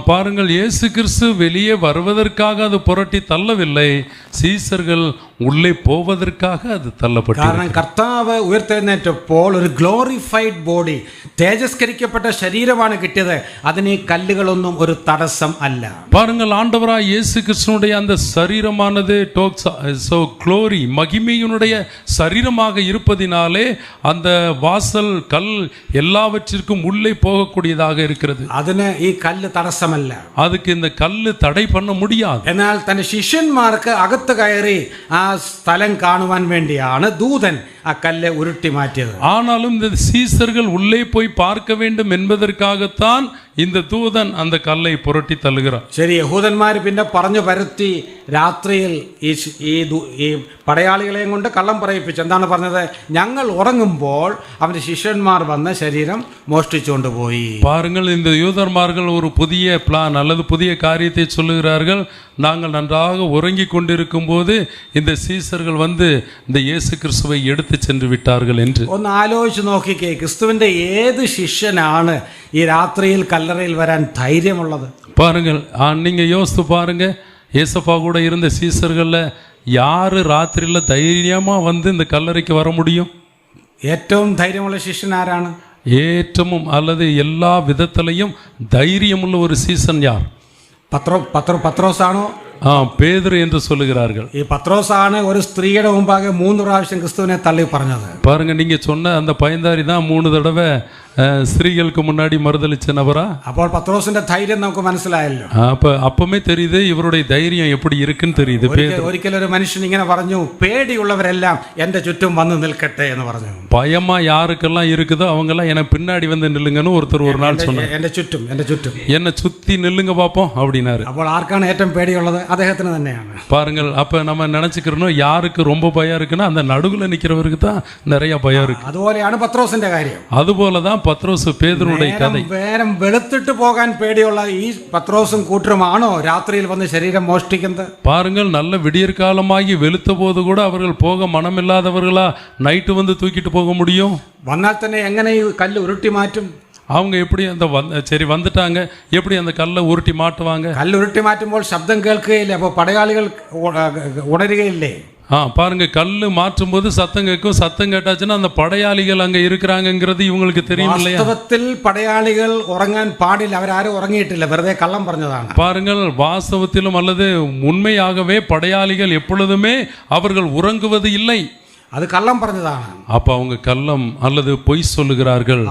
பாருங்கள், இயேசு கிறிஸ்து வெளியே வருவதற்காக அது புரட்டி தள்ளவில்லை, சீசர்கள் உள்ளே போவதற்காக அது தள்ளப்பட்டது. കാരണം കർത്താവ് ഉയർത്തെഴുന്നേറ്റപ്പോൾ ഒരു ഗ്ലോറിഫൈഡ് ബോഡി, തേജസ്കരിക്കപ്പെട്ട ശരീരമാണ് കിട്ടിയത്. അതിന് ഈ കല്ലുകളൊന്നും ഒരു തടസ്സം അല്ല. பாருங்கள், ஆண்டவராய் இயேசு கிறிஸ்துனுடைய அந்த சரீரமானது க்ளோரி, மகிமையினுடைய சரீரமாக இருப்பதினாலே அந்த வாசல் கல் எல்லாவற்றிற்கும் உள்ளே போகக்கூடியதாக இருக்கிறது. അതിന് ഈ കല്ല് തടസ്സമല്ല. அதுக்கு இந்த கல்லு தடை பண்ண முடியாது. എന്നാൽ തന്റെ ശിഷ്യന്മാർക്ക് അകത്ത് കയറി ആ സ്ഥലം കാണുവാൻ വേണ്ടിയാണ് ദൂതൻ ആ കല്ല് ഉരുട്ടി മാറ്റിയത്. ஆனாலும் இந்த சீசர்கள் உள்ளே போய் பார்க்க வேண்டும் என்பதற்காகத்தான் இந்த தூதன் அந்த கல்லை புரட்டி தள்ளுகிறார். ശരി, യഹൂദന്മാർ പിന്നെ പറഞ്ഞു പരത്തി രാത്രിയിൽ ഈ പടയാളികളെയും കൊണ്ട് കള്ളം പറയിപ്പിച്ചു. എന്താണ് പറഞ്ഞത്? ഞങ്ങൾ ഉറങ്ങുമ്പോൾ അവന്റെ ശിഷ്യന്മാർ വന്ന് ശരീരം മോഷ്ടിച്ചുകൊണ്ട് പോയി. பாருங்கள், இந்த யூதர்மார்கள் ஒரு புதிய பிளான் அல்லது புதிய காரியத்தை சொல்லுகிறார்கள். நாங்கள் நன்றாக உறங்கி கொண்டிருக்கும் போது இந்த சீசர்கள் வந்து இந்த இயேசு கிறிஸ்துவை எடுத்து சென்று விட்டார்கள் என்று. ഒന്ന് ആലോചിച്ച് നോക്കിക്കേ, ക്രിസ്തുവിന്റെ ഏത് ശിഷ്യനാണ് ഈ രാത്രിയിൽ കല്ലറയിൽ വരാൻ ധൈര്യമുള്ളത്? பாருங்கள், நீங்க யோசித்து பாருங்க, ஏசப்பா கூட இருந்த சீசர்கள்ல யாரு ராத்திரியில தைரியமா வந்து இந்த கல்லறைக்கு வர முடியும்? ഏറ്റവും ധൈര്യമുള്ള ശിഷ്യൻ ആരാണ്? ஏற்றமும் அல்லது எல்லா விதத்திலையும் தைரியமுள்ள ஒரு சீசன் யார்? പത്രോസാണോ? பேதுரு என்று சொல்லுகிறார்கள். ഈ പത്രോസാണ് ഒരു സ്ത്രീയുടെ മുമ്പാകെ 3 പ്രാവശ്യം ക്രിസ്തുവിനെ തള്ളി പറഞ്ഞത്. பாருங்க, நீங்க சொன்ன அந்த பயந்தாரி தான் 3 தடவை ஸ்திரீகளுக்கு முன்னாடி மறுதளிச்ச நபரா? അപ്പോൾ പത്രോസിന്റെ ധൈര്യം നമുക്ക് മനസ്സിലായല്ലോ. அப்பமே தெரியுது இவருடைய தைரியம் எப்படி இருக்குன்னு தெரியுது. ഒരിക്കലും ഒരു മനുഷ്യൻ ഇങ്ങനെ പറഞ്ഞു, പേടിയുള്ളവരെല്ലാം എന്റെ ചുറ്റും വന്ന് നിൽക്കട്ടെ എന്ന് പറഞ്ഞു. பயமா யாருக்கெல்லாம் இருக்குதோ அவங்க எல்லாம் எனக்கு பின்னாடி வந்து நில்லுங்கன்னு ஒருத்தர் ஒரு நாள் சொன்னார். എന്റെ ചുറ്റും என்ன சுத்தி நில்லுங்க பாப்போம் அப்படின்னாரு. അപ്പോൾ ആർക്കാണ് ഏറ്റവും പേടിയുള്ളത്? അദ്ദേഹത്തിന് തന്നെയാണ്. பாருங்கள், அப்ப நம்ம நினைச்சுக்கிறோம் யாருக்கு ரொம்ப பயம் இருக்குன்னா அந்த நடுவுல நிக்கிறவருக்கு தான் நிறைய பயம் இருக்கு. അതുപോലെയാണ് പത്രോസിന്റെ കാര്യം. അതുപോലെதான் പത്രോസ് പേതുരുடைய കഥ. നേരം വെളുത്തിട്ട് പോകാൻ പേടിയുള്ള ഈ പത്രോസും കൂട്ടരുമാണോ രാത്രിയിൽ വന്ന് ശരീരം മോഷ്ടിക്കുന്നത്? பாருங்கள், நல்ல விடியற் காலமாகி வெளுத்த போது கூட அவர்கள் போக மனமில்லாதவர்களா நைட்டு வந்து தூக்கிட்டு போக முடியும்? വന്നാൽ തന്നെ എങ്ങനെ ഈ കല്ല് ഉരുട്ടി മാറ്റും? அவங்க எப்படி அந்த சரி வந்துட்டாங்க, எப்படி அந்த கல்லை உருட்டி மாட்டுவாங்க? കല്ല് ഉരുട്ടി മാറ്റുമ്പോൾ ശബ്ദം കേൾക്കുകയില്ല, അപ്പോൾ പടയാളികൾ ഉണരുകയില്ലേ? பாருங்க, கல்லு மாற்றும் போது சத்தம் கேட்கும். சத்தம் கேட்டாச்சுன்னா அந்த படையாளிகள் அங்க இருக்கிறாங்கிறது இவங்களுக்கு தெரியும் இல்லையா? വാസ്തവത്തിൽ പടയാളികൾ ഉറങ്ങാൻ പാടില്ല. അവരാരും ഉറങ്ങിയിട്ടില്ല, വെറുതെ കള്ളം പറഞ്ഞതാണ്. பாருங்கள், வாஸ்தவத்திலும் அல்லது உண்மையாகவே படையாளிகள் எப்பொழுதுமே அவர்கள் உறங்குவது இல்லை, അത് കള്ളം പറഞ്ഞതാണ്. அப்ப அவங்க கள்ளம் அல்லது பொய் சொல்லுகிறார்கள்.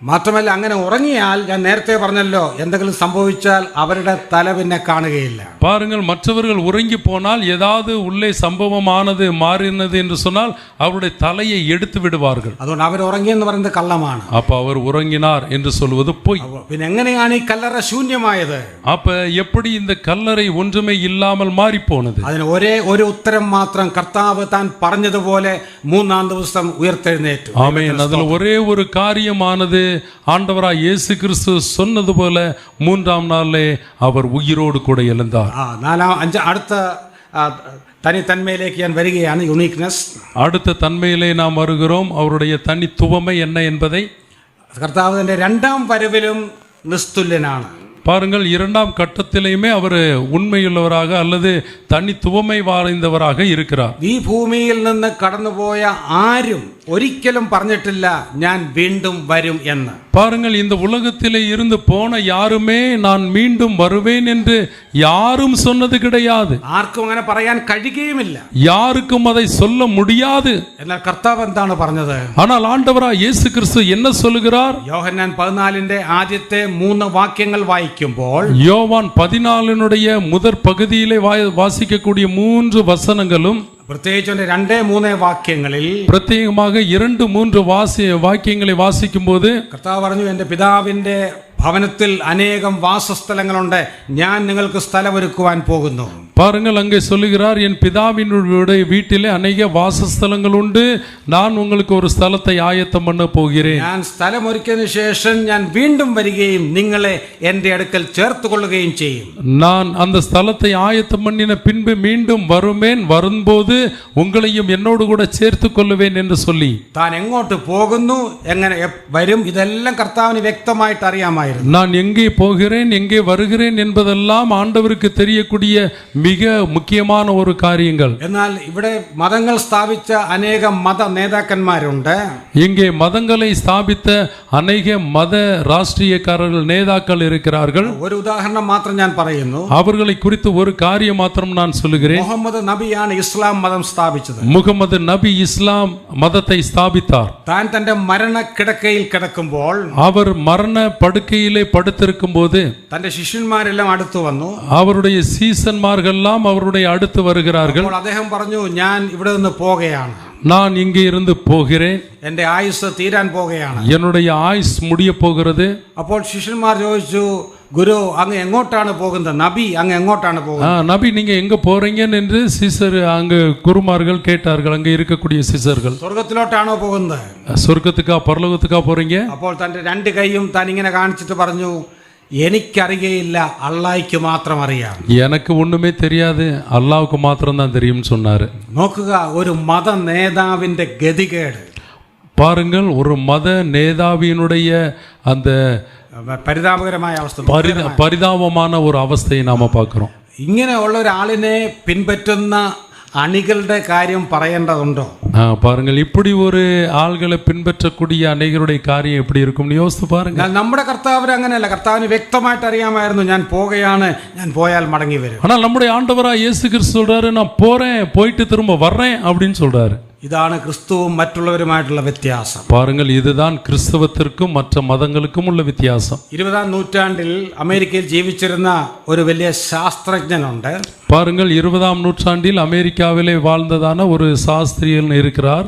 മാത്രമല്ല, അങ്ങനെ ഉറങ്ങിയാൽ ഞാൻ നേരത്തെ പറഞ്ഞല്ലോ, എന്തെങ്കിലും സംഭവിച്ചാൽ അവരുടെ തല പിന്നെ കാണുകയില്ല. பாருங்கள், மற்றவர்கள் உறங்கி போனால் ஏதாவது உள்ளே சம்பவமானது மாறினது என்று சொன்னால் அவருடைய தலையை எடுத்து விடுவார்கள். അതുകൊണ്ട് അവർ ഉറങ്ങിയെന്ന് പറയുന്നത് കള്ളമാണ്. அப்ப அவர் உறங்கினார் என்று சொல்வது பொய். പിന്നെ എങ്ങനെയാണ് ഈ കല്ലറ ശൂന്യമായത്? அப்ப எப்படி இந்த கல்லறை ஒன்றுமே இல்லாமல் மாறி போனது? അതിന് ഒരേ ഒരു ഉത്തരം മാത്രം. കർത്താവ് താൻ പറഞ്ഞതുപോലെ 3-ാം ദിവസം ഉയർത്തെഴുന്നേറ്റു. ஆமென். அதுல ஒரே ஒரு காரியமானது, ஆண்டவராய் இயேசு கிறிஸ்து சொன்னது போல 3ஆம் நாளிலே அவர் உயிரோடு கூட எழுந்தார். അടുத்த തനിത്തന്മയിലേക്ക് ഞാൻ വരികയാണ്. യുണീക്നെസ്. அடுத்த தன்மையிலே நாம் வருகிறோம். அவருடைய தனித்துவமை என்ன என்பதை കർത്താവ് തൻ്റെ രണ്ടാം വരവിലും നിസ്തുല്യനാണ്. பாருங்கள், இரண்டாம் கட்டத்திலேயுமே அவர் உண்மையுள்ளவராக அல்லது தனித்துவமை வாய்ந்தவராக இருக்கிறார். ഈ ഭൂമിയിൽ നിന്ന് കടന്നുപോയ ആരും ഒരിക്കലും പറഞ്ഞിട്ടില്ല ഞാൻ വീണ്ടും വരും എന്ന്. பாருங்கள், இந்த உலகத்திலே இருந்து போன யாருமே நான் மீண்டும் வருவேன் என்று யாரும் சொன்னது கிடையாது. ആർക്കും അങ്ങനെ പറയാൻ കഴിയുകയുമില്ല. யாருக்கும் அதை சொல்ல முடியாது. എന്നാൽ കർത്താവ് എന്താണ് പറഞ്ഞത്? ஆனால் ஆண்டவராய் இயேசு கிறிஸ்து என்ன சொல்லுகிறார்? യോഹന്നാൻ 14 ആദ്യത്തെ 3 വാക്യങ്ങൾ വായിക്കുമ്പോൾ, யோவான் 14 முதற் பகுதியிலே வாசிக்கக்கூடிய 3 வசனங்களும், പ്രത്യേകിച്ച് 2-3 വാക്യങ്ങളിൽ பிரத்யேகமாக 2-3 வாக்கியங்களை வாசிக்கும் போது കർത്താവ് പറഞ്ഞു, എൻ്റെ പിതാവിൻ്റെ ഭവനത്തിൽ അനേകം വാസസ്ഥലങ്ങളുണ്ട്, ഞാൻ നിങ്ങൾക്ക് സ്ഥലമൊരുക്കുവാൻ പോകുന്നു. பாருங்கள், அங்கே சொல்லுகிறார், என் பிதாவினுடைய வீட்டிலே அநேக வாசஸ்தலங்கள் உண்டு, நான் உங்களுக்கு ஒரு ஸ்தலத்தை ஆயத்தம் பண்ண போகிறேன். ഞാൻ സ്ഥലമൊരുക്കിയതിനു ശേഷം ഞാൻ വീണ്ടും വരികയും നിങ്ങളെ എൻ്റെ അടുക്കൽ ചേർത്ത് കൊള്ളുകയും ചെയ്യും. நான் அந்த ஸ்தலத்தை ஆயத்தம் பண்ணின பின்பு மீண்டும் வருவேன், வரும்போது உங்களையும் என்னோடு கூட சேர்த்து கொள்ளுவேன் என்று சொல்லி, താൻ എങ്ങോട്ട് പോകുന്നു, എങ്ങനെ വരും, ഇതെല്ലാം കർത്താവിന് വ്യക്തമായിട്ട് അറിയാമായിരുന്നു. நான் எங்கே போகிறேன் எங்கே வருகிறேன் என்பதெல்லாம் ஆண்டவருக்கு தெரியக்கூடிய மிக முக்கியமான ஒரு காரியங்கள். എന്നാൽ ഇവിടെ മതങ്ങൾ സ്ഥാപിച്ച അനേകം മത നേതാക്കന്മാരുണ്ട്. இங்கே மதங்களை ஸ்தாபித்த அநேக மத ராஷ்டிரியக்காரர்கள் நேதாக்கள் இருக்கிறார்கள். ഒരു ഉദാഹരണം മാത്രം ഞാൻ പറയുന്നു. அவர்களை குறித்து ஒரு காரியம் மாத்திரம் நான் சொல்லுகிறேன். മുഹമ്മദ് നബിയാണ് ഇസ്ലാം മതം സ്ഥാപിച്ചത്. முகமது நபி இஸ்லாம் மதத்தை ஸ்தாபித்தார். താൻ തന്റെ മരണക്കിടക്കയിൽ കിടക്കുമ്പോൾ, அவர் மரண படுக்கையிலே படுத்திருக்கும் போது തന്റെ ശിഷ്യന്മാരെല്ലാം അടുത്തു വന്നു. அவருடைய சீசன்மார்கள்லாம் அவருடைய அடுத்து வருகிறார்கள். അപ്പോൾ അദ്ദേഹം പറഞ്ഞു, ഞാൻ ഇവിടെ നിന്ന് പോകുകയാണ്, நான் இங்கே இருந்து போகிறேன், എൻ്റെ ആയുസ് തീരാൻ പോകുകയാണ്. என்னுடைய ஆயுஸ் முடிய போகிறது. അപ്പോൾ ശിഷ്യന്മാർ ചോദിച്ചു, ഗുരു അങ്ങ് എങ്ങോട്ടാണ് പോകുന്നത്? നബി അങ്ങ് എങ്ങോട്ടാണ് പോകുന്നത്? நபி நீங்க எங்க போறீங்கன்னு என்று சீசர் அங்கு குருமார்கள் கேட்டார்கள். அங்க இருக்கக்கூடிய சீசர்கள், സ്വർഗത്തിലോട്ടാണോ പോകുന്നത്? சொர்க்கத்துக்கா பரலோகத்துக்கா போறீங்க? അപ്പോൾ തന്റെ 2 കൈയും താൻ ഇങ്ങനെ കാണിച്ചിട്ട് പറഞ്ഞു, എനിക്കറിയയില്ല, അള്ളാഹ്ക്ക് മാത്രം അറിയാം. எனக்கு ஒண்ணுமே தெரியாது, அல்லாஹ்வுக்கு மாத்திரம் தான் தெரியும்னு சொன்னாரு. നോക്കുക, ഒരു മത നേതാവിന്റെ ഗതികേട്. பாருங்கள், ஒரு மத நேதாவினுடைய அந்த പരിതാപകരമായ അവസ്ഥ, பரிதாபமான ஒரு அவஸ்தையை நாம பார்க்கிறோம். ഇങ്ങനെയുള്ള ഒരാളിനെ പിൻപറ്റുന്ന അണികളുടെ കാര്യം പറയേണ്ടതുണ്ടോ? பாருங்கள், இப்படி ஒரு ஆள்களை பின்பற்றக்கூடிய அநேகருடைய காரியம் எப்படி இருக்கும்னு யோசித்து பாருங்க. നമ്മുടെ കർത്താവിന് അങ്ങനെയല്ല. കർത്താവിന് വ്യക്തമായിട്ട് അറിയാമായിരുന്നു, ഞാൻ പോകുകയാണ്, ഞാൻ പോയാൽ മടങ്ങി വരും. ஆனால் நம்முடைய ஆண்டவராய் இயேசு கிறிஸ்து சொல்றாரு, நான் போறேன், போயிட்டு திரும்ப வர்றேன் அப்படின்னு சொல்றாரு. ഇതാണ് ക്രിസ്തുവും മറ്റുള്ളവരുമായിട്ടുള്ള വ്യത്യാസം. பாருங்கள், இதுதான் கிறிஸ்தவத்திற்கும் மற்ற மதங்களுக்கும் உள்ள வித்தியாசம். 20ஆம் നൂറ്റാണ്ടിൽ അമേരിക്കയിൽ ജീവിച്ചിരുന്ന ഒരു വലിയ ശാസ്ത്രജ്ഞനുണ്ട്. பாருங்கள், 20ஆம் நூற்றாண்டில் அமெரிக்காவிலே வாழ்ந்ததான ஒரு சாஸ்திரியன் இருக்கிறார்.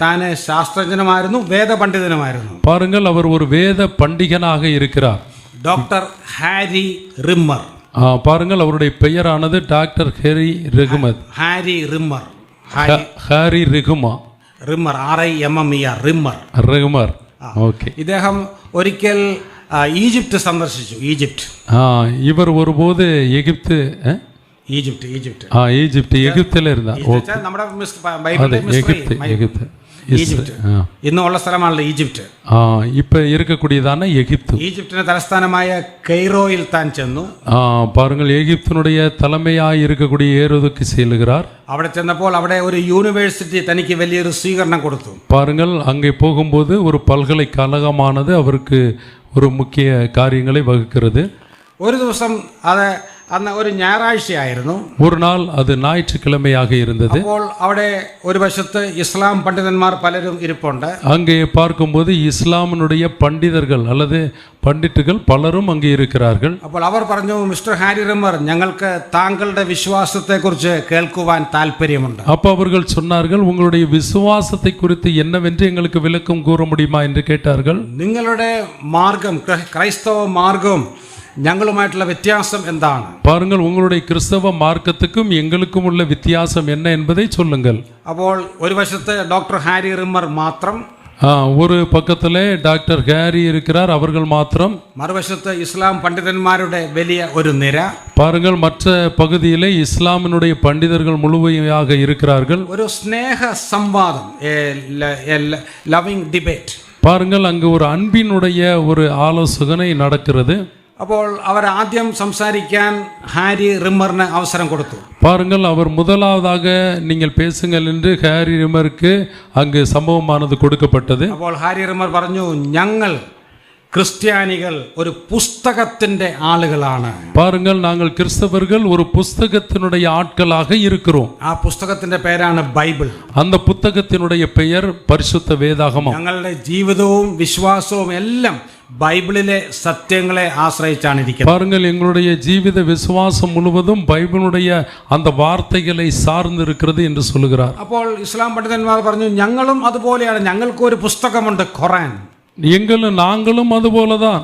താന് ശാസ്ത്രജ്ഞനുമായിരുന്നു, വേദപണ്ഡിതനുമായിരുന്നു. பாருங்கள், அவர் ஒரு வேத பண்டிகனாக இருக்கிறார். Doctor Harry Rimmer. பாருங்கள், அவருடைய பெயரானது டாக்டர் ஹெரி ரெகுமத். Harry Rimmer. ഹാരി റിഗുമ റിമ്മർ, RIMMER, റിമ്മർ. റിഗുമർ. ഓക്കെ. ഇദ്ദേഹം ഒരിക്കൽ ഈജിപ്ത് സന്ദർശിച്ചു. ഈജിപ്ത്. இவர் ஒருபோது எகிப்து எகிப்தில் இருந்தார். നമ്മുടെ ബൈബിളിലെ எகிப்து ഈജിപ്ത് ഇന്നുള്ള സ്ഥലമാണല്ലോ ഈജിപ്ത്. இப்ப இருக்கக்கூடியதான எகிப்து. ഈജിപ്തിന്റെ തലസ്ഥാനമായ കെയ്റോയിൽ താൻ ചെന്നു. பாருங்கள், எகிப்தினுடைய தலைமையாய் இருக்கக்கூடிய ஏரோதுக்கு செல்கிறார். അവിടെ ചെന്നപ്പോൾ അവിടെ ഒരു യൂണിവേഴ്സിറ്റി തനിക്ക് വലിയൊരു സ്വീകരണം കൊടുത്തു. பாருங்கள், அங்கே போகும்போது ஒரு பல்கலைக்கழகமானது அவருக்கு ஒரு முக்கிய காரியங்களை வகுக்கிறது. ഒരു ദിവസം അത് അന്ന് ഒരു ഞായറാഴ്ചയായിരുന്നു. ஒரு நாள் அது ஞாயிற்றுக்கிழமையாக இருந்தது. അപ്പോൾ അവിടെ ഒരു വശത്ത് ഇസ്ലാം പണ്ഡിതന്മാർ പലരും ഇരിപ്പുണ്ട്. அங்கே பார்க்கும்போது இஸ்லாமினுடைய பண்டிதர்கள் அல்லது பண்டிட்டுகள் பலரும் அங்கே இருக்கிறார்கள். അപ്പോൾ അവർ പറഞ്ഞു, മിസ്റ്റർ ഹാരി റിമ്മർ, ഞങ്ങൾക്ക് താങ്കളുടെ വിശ്വാസത്തെക്കുറിച്ച് കേൾക്കുവാൻ താല്പര്യമുണ്ട്. அப்போ அவர்கள் சொன்னார்கள், உங்களுடைய விசுவாசத்தை குறித்து என்னவென்று எங்களுக்கு விளக்கம் கூற முடியுமா என்று கேட்டார்கள். നിങ്ങളുടെ മാർഗം, ക്രൈസ്തവ മാർഗം ഞങ്ങളുമായിട്ടുള്ള വ്യത്യാസം എന്താണ്? பாருங்கள், உங்களுடைய கிறிஸ்தவ மார்க்கத்துக்கும் எங்களுக்கும் உள்ள வித்தியாசம் என்ன என்பதை சொல்லுங்கள். അപ്പോൾ ഒരു വശത്ത് ഡോക്ടർ ഹാരി റിമ്മർ മാത്രം, ஒரு பக்கத்திலே டாக்டர் ஹேரி இருக்கிறார், அவர்கள் மாத்திரம். മറുവശത്ത് ഇസ്ലാം പണ്ഡിതന്മാരുടെ വലിയ ഒരു നിര. பாருங்கள், மற்ற பகுதியிலே இஸ்லாமினுடைய பண்டிதர்கள் முழுமையாக இருக்கிறார்கள். ഒരു സ്നേഹ സംവാദം, ലവിംഗ് ഡിബേറ്റ്. பாருங்கள், அங்கு ஒரு அன்பினுடைய ஒரு ஆலோசனை நடக்கிறது. അപ്പോൾ അവർ ആദ്യം സംസാരിക്കാൻ ഹാരി റിമ്മറിന് അവസരം കൊടുത്തു. பாருங்கள், அவர் முதலாவதாக நீங்கள் பேசுங்கள் என்று ஹாரி ரிமருக்கு அங்கு சம்பவமானது கொடுக்கப்பட்டது. അപ്പോൾ ഹാരി റിമ്മർ പറഞ്ഞു, ഞങ്ങൾ ക്രിസ്ത്യാനികൾ ഒരു പുസ്തകത്തിന്റെ ആളുകളാണ്. பாருங்கள், நாங்கள் கிறிஸ்தவர்கள் ஒரு புஸ்தகத்தினுடைய ஆட்களாக இருக்கிறோம். ആ പുസ്തകത്തിന്റെ പേരാണ് ബൈബിൾ. அந்த புத்தகத்தினுடைய பெயர் பரிசுத்த வேதாகமம். ഞങ്ങളുടെ ജീവിതവും വിശ്വാസവും എല്ലാം ബൈബിളിലെ സത്യങ്ങളെ ആശ്രയിച്ചാണ് ഇരിക്കുന്നത്. பாருங்கள், எங்களுடைய ஜீவித விசுவாசம் முழுவதும் பைபிளுடைய அந்த வார்த்தைகளை சார்ந்து இருக்கிறது என்று சொல்லுகிறார். അപ്പോൾ ഇസ്ലാം പണ്ഡിതന്മാർ പറഞ്ഞു, ഞങ്ങളും അതുപോലെയാണ്, ഞങ്ങൾക്ക് ഒരു പുസ്തകമുണ്ട്, ഖുറാൻ. நாங்களும் அதுபோலதான்,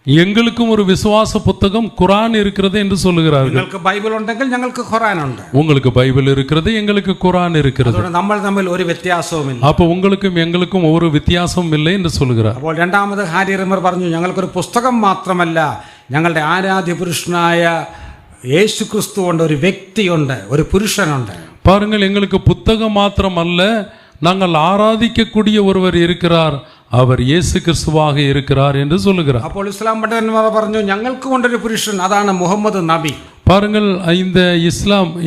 எங்களுக்கும் ஒரு விசுவாச புத்தகம் குரான் இருக்கிறது என்று சொல்லுகிறார்கள். നിങ്ങൾക്ക് ബൈബിൾ ഉണ്ടെങ്കിൽ ഞങ്ങൾക്ക് ഖുറാൻ ഉണ്ട്. உங்களுக்கு பைபிள் இருக்கிறது, எங்களுக்கு குரான் இருக்கிறது. അതുകൊണ്ട് നമ്മൾ തമ്മിൽ ഒരു വ്യത്യാസവുമില്ല. அப்போ உங்களுக்கும் எங்களுக்கும் ஒரு வித்தியாசமும் இல்லை என்று சொல்லுகிறார். അപ്പോൾ രണ്ടാമത് ഹാരി റിമർ പറഞ്ഞു, ഞങ്ങൾക്കൊരു പുസ്തകം മാത്രമല്ല, ഞങ്ങളുടെ ആരാധ്യ പുരുഷനായ യേശു ക്രിസ്തു ഉണ്ട്, ഒരു വ്യക്തിയുണ്ട്, ഒരു പുരുഷനുണ്ട്. பாருங்கள், எங்களுக்கு புத்தகம் மாத்திரம் அல்ல, நாங்கள் ஆராதிக்கக்கூடிய ஒருவர் இருக்கிறார், அவர் இயேசு கிறிஸ்துவாக இருக்கிறார் என்று சொல்லுகிறார். അപ്പോൾ ഇസ്ലാം പണ്ഡിതന്മാർ പറഞ്ഞു, ഞങ്ങൾക്ക് കൊണ്ടൊരു പുരുഷൻ, അതാണ് മുഹമ്മദ് നബി. பாருங்கள்,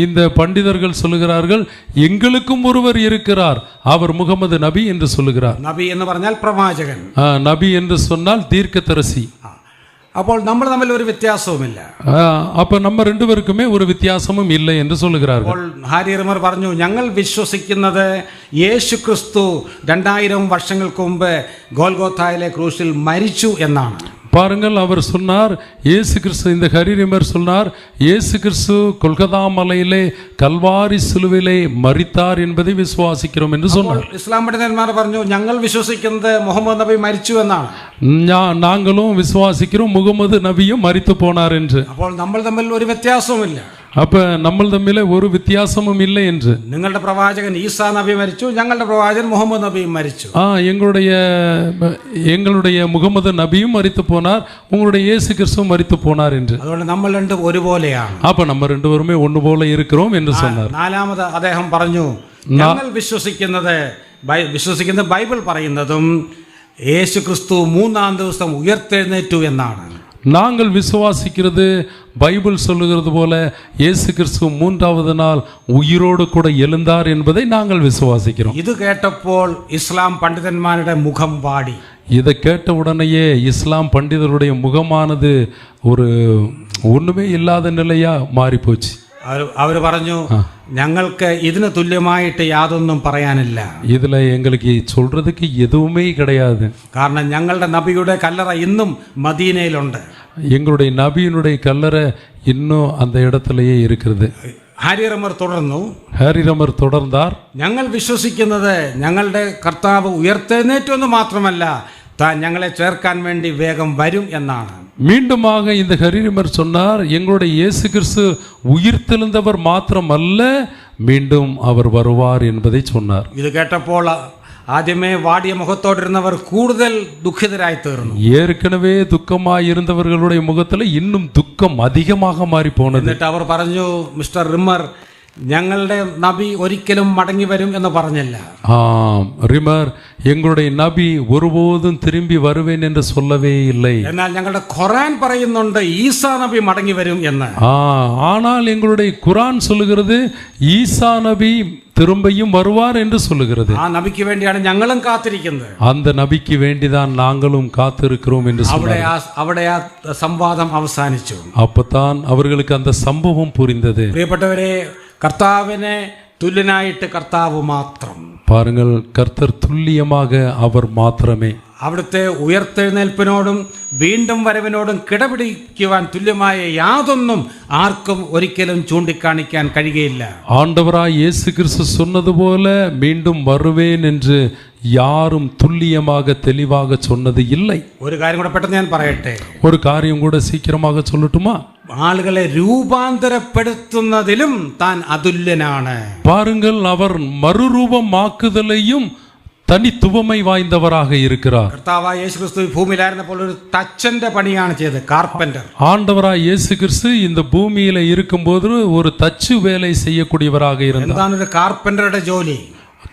இந்த பண்டிதர்கள் சொல்லுகிறார்கள், எங்களுக்கும் ஒருவர் இருக்கிறார், அவர் முகமது நபி என்று சொல்லுகிறார். നബി എന്ന് പറഞ്ഞാൽ പ്രവാചകൻ, நபி என்று சொன்னால் தீர்க்கதரிசி. അപ്പോൾ നമ്മൾ തമ്മിൽ ഒരു വ്യത്യാസവുമില്ല. அப்ப நம்ம ரெண்டு பேருக்குமே ஒரு வித்தியாசமும் இல்லை என்று சொல்லுகிறார்கள். അപ്പോൾ ഹാരി റിമർ പറഞ്ഞു, ഞങ്ങൾ വിശ്വസിക്കുന്നത് യേശു ക്രിസ്തു 2000 വർഷങ്ങൾക്ക് മുമ്പ് ഗോൽഗോഥായിലെ ക്രൂശിൽ മരിച്ചു എന്നാണ്. பாருங்கள், அவர் சொன்னார், இயேசு கிறிஸ்து, இந்த ஹரி ரிமர் சொன்னார், இயேசு கிறிஸ்து கொல்கத்தா மலையிலே கல்வாரி சிலுவிலே மரித்தார் என்பதை விசுவாசிக்கிறோம் என்று சொன்னார். ഇസ്ലാം പണ്ഡിതന്മാർ പറഞ്ഞു, ഞങ്ങൾ വിശ്വസിക്കുന്നത് മുഹമ്മദ് നബി മരിച്ചു എന്നാണ്. நாங்களும் விசுவாசிக்கிறோம், முகமது நபியும் மரித்து போனார் என்று. അപ്പോൾ നമ്മൾ തമ്മിൽ ഒരു വ്യത്യാസവുമില്ല. அப்ப നമ്മൾ തമ്മിൽ ഒരു വ്യത്യാസமும் இல்லை என்று. നിങ്ങളുടെ പ്രവാചകൻ ഈസാ നബി മരിച്ചു, ഞങ്ങളുടെ പ്രവാചകൻ മുഹമ്മദ് നബിയും മരിച്ചു. எங்களுடைய முகமது நபியும் மரித்து போனார், உங்களுடைய இயேசு கிறிஸ்துவும் மரித்து போனார் என்று. അതുകൊണ്ട് നമ്മൾ രണ്ടും ഒരുപോലെയാണ്. அப்ப நம்ம ரெண்டு பேருமே ஒன்று போல இருக்கிறோம் என்று சொன்னார். നാലാമത് അദ്ദേഹം പറഞ്ഞു, ഞങ്ങൾ വിശ്വസിക്കുന്ന ബൈബിൾ പറയുന്നതും യേശു ക്രിസ്തു 3-ാം ദിവസം ഉയർത്തെഴുന്നേറ്റു എന്നാണ്. நாங்கள் விசுவாசிக்கிறது பைபிள் சொல்லுகிறது போல இயேசு கிறிஸ்து 3வது நாள் உயிரோடு கூட எழுந்தார் என்பதை நாங்கள் விசுவாசிக்கிறோம். இது கேட்டപ്പോൾ இஸ்லாம் பண்டிதன்மாരുടെ முகம் வாடி. இதை கேட்ட உடனேயே இஸ்லாம் பண்டிதருடைய முகமானது ஒரு ஒண்ணுமே இல்லாத நிலையா மாறி போச்சு. അവർ പറഞ്ഞു, ഞങ്ങൾക്ക് ഇതിന് തുല്യമായിട്ട് യാതൊന്നും പറയാനില്ല. இதுல எங்களுக்கு சொல்றதுக்கு எதுவுமே கிடையாது. കാരണം ഞങ്ങളുടെ നബിയുടെ കല്ലറ ഇന്നും മദീനയിലുണ്ട്. எங்களுடைய நபியினுடைய கல்லறை இன்னும் அந்த இடத்திலேயே இருக்கிறது. ഹാരി റിമർ தொடர்ந்தார், ഞങ്ങൾ വിശ്വസിക്കുന്നത് ഞങ്ങളുടെ കർത്താവ് ഉയർത്തെഴുന്നേറ്റു എന്ന് മാത്രമല്ല, താൻ ഞങ്ങളെ ചേർക്കാൻ വേണ്ടി വേഗം വരും എന്നാണ്. மீண்டுமாக இந்த ஹரிரிமர் சொன்னார், எங்களுடைய இயேசு கிறிஸ்து உயிர்த்தெழுந்தவர் மாத்திரமல்ல, மீண்டும் அவர் வருவார் என்பதை சொன்னார். ഇത് കേട്ടപ്പോൾ ആദ്യമേ വാടിയ മുഖത്തോടിരുന്നവർ കൂടുതൽ ദുഃഖിതരായി തീർന്നു. ஏற்கனவே துக்கமாய் இருந்தவர்களுடைய முகத்தில் இன்னும் துக்கம் அதிகமாக மாறி போனது. എന്നിട്ട് അവർ പറഞ്ഞു, മിസ്റ്റർ റിമർ, ഞങ്ങളുടെ നബി ഒരിക്കലും മടങ്ങി വരും എന്ന് പറഞ്ഞില്ല. ரிமர், எங்களுடைய நபி ஒருபோதும் திரும்பி வருவேன் என்று சொல்லவே இல்லை. എന്നാൽ ഞങ്ങളുടെ ഖുർആൻ പറയുന്നുണ്ട് ഈസാ നബി മടങ്ങി വരും എന്ന്. ஆனால் எங்களுடைய குர்ஆன் சொல்லுகிறது ஈசா நபி திரும்பியும் வருவார் என்று சொல்லுகிறது. ആ നബിക്ക് വേണ്ടിയാണ് ഞങ്ങളും കാത്തിരിക്കുന്നത്. அந்த നബിக்கு வேண்டிதான் நாங்களும் காத்திருக்கிறோம் என்று சொன்னார். അവിടെ ആ സംവാദം അവസാനിച്ചു. அப்பதான் அவர்களுக்கு அந்த சம்பவம் புரிந்தது. പ്രിയപ്പെട്ടവരെ, കർത്താവിനെ തുല്യനായിട്ട് കർത്താവ് മാത്രം. பாருங்கள், கர்த்தர் துல்லியமாக அவர் மாத்திரமே. അവിടുത്തെ ഉയർത്തെഴുന്നേൽപ്പിനോടും വീണ്ടും വരവിനോടും കിടപിടിക്കുവാൻ തുല്യമായ യാതൊന്നും ആർക്കും ഒരിക്കലും ചൂണ്ടിക്കാണിക്കാൻ കഴിയുകയില്ല. ஆண்டவராய் இயேசு கிறிஸ்து சொன்னது போல மீண்டும் வருவேன் என்று யாரும் துல்லியமாக தெளிவாக சொன்னது இல்லை. ഒരു കാര്യം കൂടെ പെട്ടെന്ന് ഞാൻ പറയട്ടെ. ஒரு காரியம் கூட சீக்கிரமாக சொல்லட்டுமா? ആളുകളെ രൂപാന്തരപ്പെടുത്തുന്നതിലും താൻ അതുല്യനാണ്. பாருங்கள், அவர் மறுரூபமாக்குதலையும் தனித்துவமை வாய்ந்தவராக இருக்கிறார். കർത്താവായ യേശു ക്രിസ്തു ഭൂമിയിലായിരുന്നപ്പോൾ ഒരു തച്ചന്റെ പണിയാണ് ചെയ്തത്, കാർപ്പന്റർ. ஆண்டவராய் இயேசு கிறிஸ்து இந்த பூமியில இருக்கும்போது ஒரு தச்சு வேலை செய்யக்கூடியவராக இருந்தார். എന്താണ് ഒരു കാർപ്പന്ററുടെ ജോലി?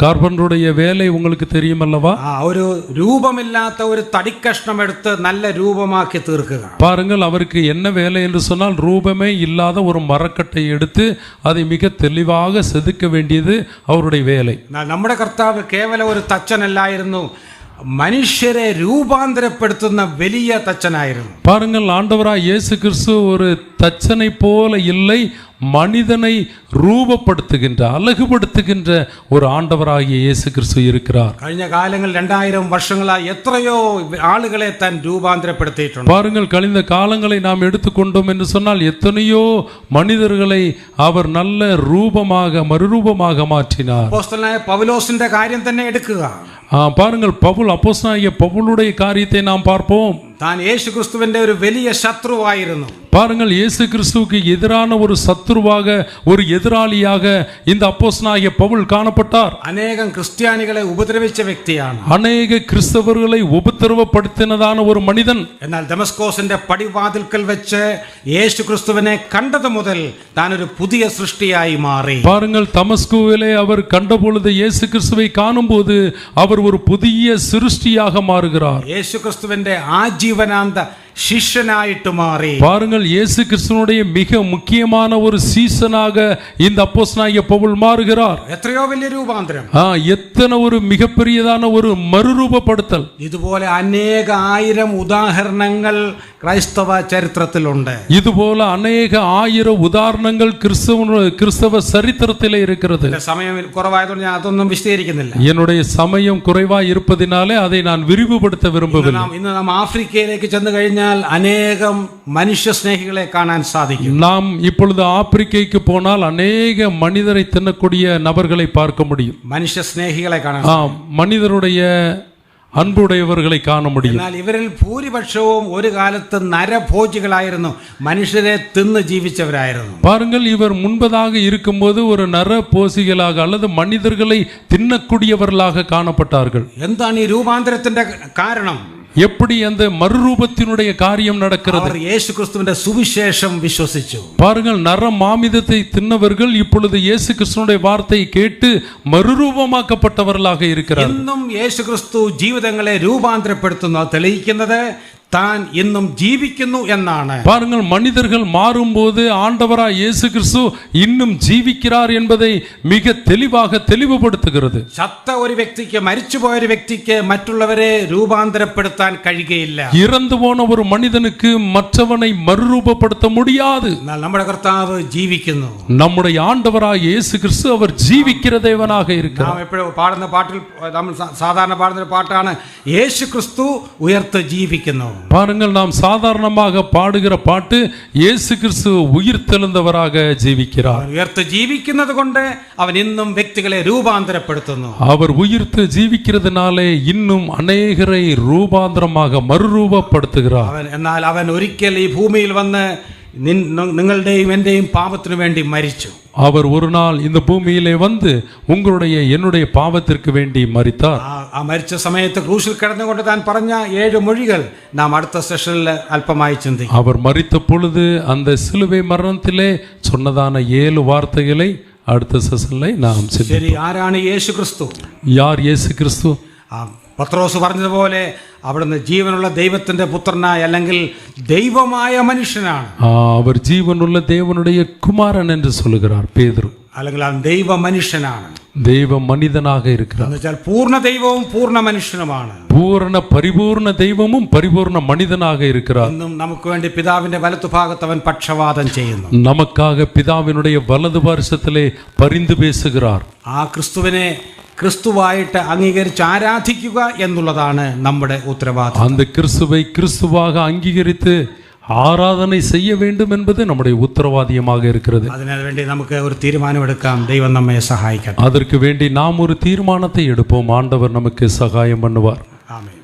கார்பெண்டருடைய வேலை உங்களுக்கு தெரியும் அல்லவா? ഒരു രൂപമില്ലാത്ത ഒരു തടിക്കഷ്ണം എടുത്ത് നല്ല രൂപമാക്കി തീർക്കുക. பாருங்கள், அவருக்கு என்ன வேலை என்று சொன்னால் ரூபமே இல்லாத ஒரு மரக்கட்டை எடுத்து அதை மிக தெளிவாக செதுக்க வேண்டியது அவருடைய வேலை. നമ്മുടെ കർത്താവ് കേവലം ഒരു തച്ചനല്ലായിരുന്നു, മനുഷ്യരെ രൂപാന്തരപ്പെടുത്തുന്ന വലിയ തച്ചനായിരുന്നു. பாருங்கள், ஆண்டவராய் இயேசு கிறிஸ்து ஒரு தச்சனை போல இல்லை, மனிதனை ரூபப்படுத்துகின்ற அழகுபடுத்துகின்ற ஒரு ஆண்டவராகிய இயேசு கிறிஸ்து இருக்கிறார். കഴിഞ്ഞ കാലങ്ങളിൽ 2000 വർഷങ്ങളായി എത്രയോ ആളുകളെ താൻ രൂപാന്തരപ്പെടുത്തിയിട്ടുണ്ട്. பாருங்கள், கழிந்த காலங்களை நாம் எடுத்துக்கொண்டோம் என்று சொன்னால் எத்தனையோ மனிதர்களை அவர் நல்ல ரூபமாக மறுரூபமாக மாற்றினார். അപ്പോസ്തലനായ പൗലോസിന്റെ കാര്യം തന്നെ എടുക്കുക. பாருங்கள், பவுல் அப்போஸ்தலனாகிய பவுலுடைய காரியத்தை நாம் பார்ப்போம். താൻ യേശു ക്രിസ്തുവിന്റെ ഒരു വലിയ ശത്രുവായിരുന്നു. பாருங்கள், இயேசு கிறிஸ்துவுக்கு எதிரான ஒரு சத்துருவாக, ஒரு எதிராளியாக இந்த அப்போஸ்தலனாகிய பவுல் காணப்பட்டார். അനേകം ക്രിസ്ത്യാനികളെ ഉപദ്രവിച്ച വ്യക്തിയാണ്. அநேக கிறிஸ்தவர்களை உபத்திரவப்படுத்தினதான ஒரு மனிதன். എന്നാൽ ദമസ്കോസിന്റെ പടിവാതിൽക്കൽ വെച്ച് യേശു ക്രിസ്തുവിനെ കണ്ടത് മുതൽ താൻ ഒരു പുതിയ സൃഷ്ടിയായി മാറി. பாருங்கள், தமஸ்குவிலே அவர் கண்டபொழுது இயேசு கிறிஸ்துவை காணும்போது அவர் ஒரு புதிய சிருஷ்டியாக மாறுகிறார். യേശു ക്രിസ്തുവിന്റെ ആജീവനാന്ത ശിഷ്യനായിട്ട് മാറി. பாருங்கள், இயேசு கிறிஸ்துவினுடைய மிக முக்கியமான ஒரு சீசனாக இந்த அப்போஸ்தலனாகிய பவுல் மாறுகிறார். എത്രയോ വലിയ രൂപാന്തരം, எத்தனை ஒரு மிகப்பெரியதான ஒரு மறுரூபப்படுத்தல். ഇതുപോലെ അനേക ആയിരം ഉദാഹരണങ്ങൾ ക്രൈസ്തവ ചരിത്രത്തിലുണ്ട്. இதுபோல அநேக ஆயிரம் உதாரணங்கள் கிறிஸ்தவ சரித்திரத்திலே இருக்கிறது. സമയം കുറവായതുകൊണ്ട് ഞാൻ അതൊന്നും വിശദീകരിക്കുന്നില്ല. என்னுடைய சமயம் குறைவாய் இருப்பதினாலே அதை நான் விரிவுபடுத்த விரும்பவில்லை. ഇന്ന് നാം ആഫ്രിക്കയിലേക്ക് ചെന്ന് കഴിഞ്ഞാൽ അനേകം മനുഷ്യ സ്നേഹികളെ കാണാൻ സാധിക്കും. நாம் இப்பொழுது ஆப்பிரிக்கைக்கு போனால் அநேக மனிதரை தின்னக்கூடிய நபர்களை பார்க்க முடியும். മനുഷ്യ സ്നേഹികളെ കാണാൻ, மனிதருடைய அன்புடையவர்களை காண முடியும். എന്നാൽ ഇവരിൽ ഭൂരിപക്ഷവും ഒരു കാലത്ത് നരഭോജികളായിരുന്നു, മനുഷ്യരെ തിന്ന് ജീവിച്ചവരായിരുന്നു. பாருங்கள், இவர் முன்பதாக இருக்கும்போது ஒரு நரபோசிகளாக அல்லது மனிதர்களை தின்னக்கூடியவர்களாக காணப்பட்டார்கள். എന്താണ് ഈ രൂപാന്തരത്തിന്റെ കാരണം? எப்படி அந்த மறுரூபத்தினுடைய காரியம் நடக்கிறது? അവർ യേശു ക്രിസ്തുവിന്റെ സുവിശേഷം വിശ്വസിച്ചു. பாருங்கள், நர மாமிதத்தை தின்னவர்கள் இப்பொழுது இயேசு கிறிஸ்துவினுடைய வார்த்தையை கேட்டு மறுரூபமாக்கப்பட்டவர்களாக இருக்கிறார்கள். ഇന്നും യേശു ക്രിസ്തു ജീവിതങ്ങളെ രൂപാന്തരപ്പെടുത്തുന്നു. തെളിയിക്കുന്നത് താൻ ഇന്നും ജീവിക്കുന്നു എന്നാണ്. பாருங்கள், மனிதர்கள் மாறும்போது ஆண்டவராய் இயேசு கிறிஸ்து இன்னும் ஜீவிக்கிறார் என்பதை மிக தெளிவாக தெளிவுபடுத்துகிறது. ചത്ത ഒരു വ്യക്തിക്ക്, മരിച്ചുപോയ ഒരു വ്യക്തിക്ക് മറ്റുള്ളവരെ രൂപാന്തരപ്പെടുത്താൻ കഴിയുകയില്ല. இறந்து போன ஒரு மனிதனுக்கு மற்றவனை மறுரூபப்படுத்த முடியாது. എന്നാൽ നമ്മുടെ കർത്താവ് ജീവിക്കുന്നു. நம்முடைய ஆண்டவராய் இயேசு கிறிஸ்து அவர் ஜீவிக்கிற தேவனாக இருக்கிறார். നാം എപ്പോഴും പാടുന്ന പാട്ടിൽ, നമ്മൾ സാധാരണ പാടുന്ന ഒരു പാട്ടാണ്, യേശു ക്രിസ്തു ഉയർത്ത് ജീവിക്കുന്നു. பாருங்கள், நாம் சாதாரணமாக பாடுகிற பாட்டு இயேசு கிறிஸ்து உயிர் தெழுந்தவராக ஜீவிக்கிறார். ഉയർത്ത് ജീവിക്കുന്നത് കൊണ്ട് അവൻ ഇന്നും വ്യക്തികളെ രൂപാന്തരപ്പെടുത്തുന്നു. அவர் உயிர்த்து ஜீவிக்கிறதுனாலே இன்னும் அநேகரை ரூபாந்தரமாக மறுரூபப்படுத்துகிறார். എന്നാൽ അവൻ ഒരിക്കൽ ഈ ഭൂമിയിൽ വന്ന് നിങ്ങളുടെയും എന്റെയും പാപത്തിനു വേണ്ടി മരിച്ചു. அவர் ஒரு நாள் இந்த பூமியிலே வந்து உங்களுடைய என்னுடைய பாவத்திற்கு வேண்டி மரித்தார். ആ മരിച്ച സമയത്ത് ക്രൂശിൽ കിടന്നുകൊണ്ട് താൻ പറഞ്ഞ 7 മൊഴികൾ നാം അടുത്ത സെഷനിൽ അല്പമായി ചിന്തിക്കും. அவர் மரித்த பொழுது அந்த சிலுவை மரணத்திலே சொன்னதான 7 வார்த்தைகளை அடுத்த செஷனில் நாம் சிந்திப்போம். ശരി, ആരാണ് യേശു ക്രിസ്തു? யார் இயேசு கிறிஸ்து? പത്രോസ് പറഞ്ഞതുപോലെ അവിടുന്ന് ജീവനുള്ള ദൈവത്തിന്റെ പുത്രനായ, അല്ലെങ്കിൽ ദൈവമായ മനുഷ്യനാണ്. அவர் ஜீவனுள்ள தேவனுடைய குமாரன் என்று சொல்லுகிறார் பேதுரு. അല്ലെങ്കിൽ അവൻ ദൈവ മനുഷ്യനാണ്. தெய்வ மனிதனாக இருக்கிறார். എന്നുവെച്ചാൽ പൂർണ്ണ ദൈവവും പൂർണ്ണ മനുഷ്യനുമാണ്. பூரண பரிபூர்ண தெய்வமும் பரிபூர்ண மனிதனாக இருக்கிறார். ഇന്നും നമുക്ക് വേണ്ടി പിതാവിന്റെ വലത്തുഭാഗത്ത് അവൻ പക്ഷവാദം ചെയ്യുന്നു. நமக்காக பிதாவினுடைய வலது பார்சத்திலே பரிந்து பேசுகிறார். ആ ക്രിസ്തുവിനെ ക്രിസ്തുവായിട്ട് അംഗീകരിച്ച് ആരാധിക്കുക എന്നുള്ളതാണ് നമ്മുടെ ഉത്തരവാദിത്വം. அந்த கிறிஸ்துவை கிறிஸ்துவாக அங்கீகரித்து ஆராதனை செய்ய வேண்டும் என்பது நம்முடைய உத்தரவாதியமாக இருக்கிறது. അതിനുവേണ്ടി നമുക്ക് ഒരു തീരുമാനമെടുക്കാം. ദൈവം നമ്മെ സഹായിക്കട്ടെ. அதற்கு வேண்டி நாம் ஒரு தீர்மானத்தை எடுப்போம். ஆண்டவர் நமக்கு சகாயம் பண்ணுவார். ആമേൻ.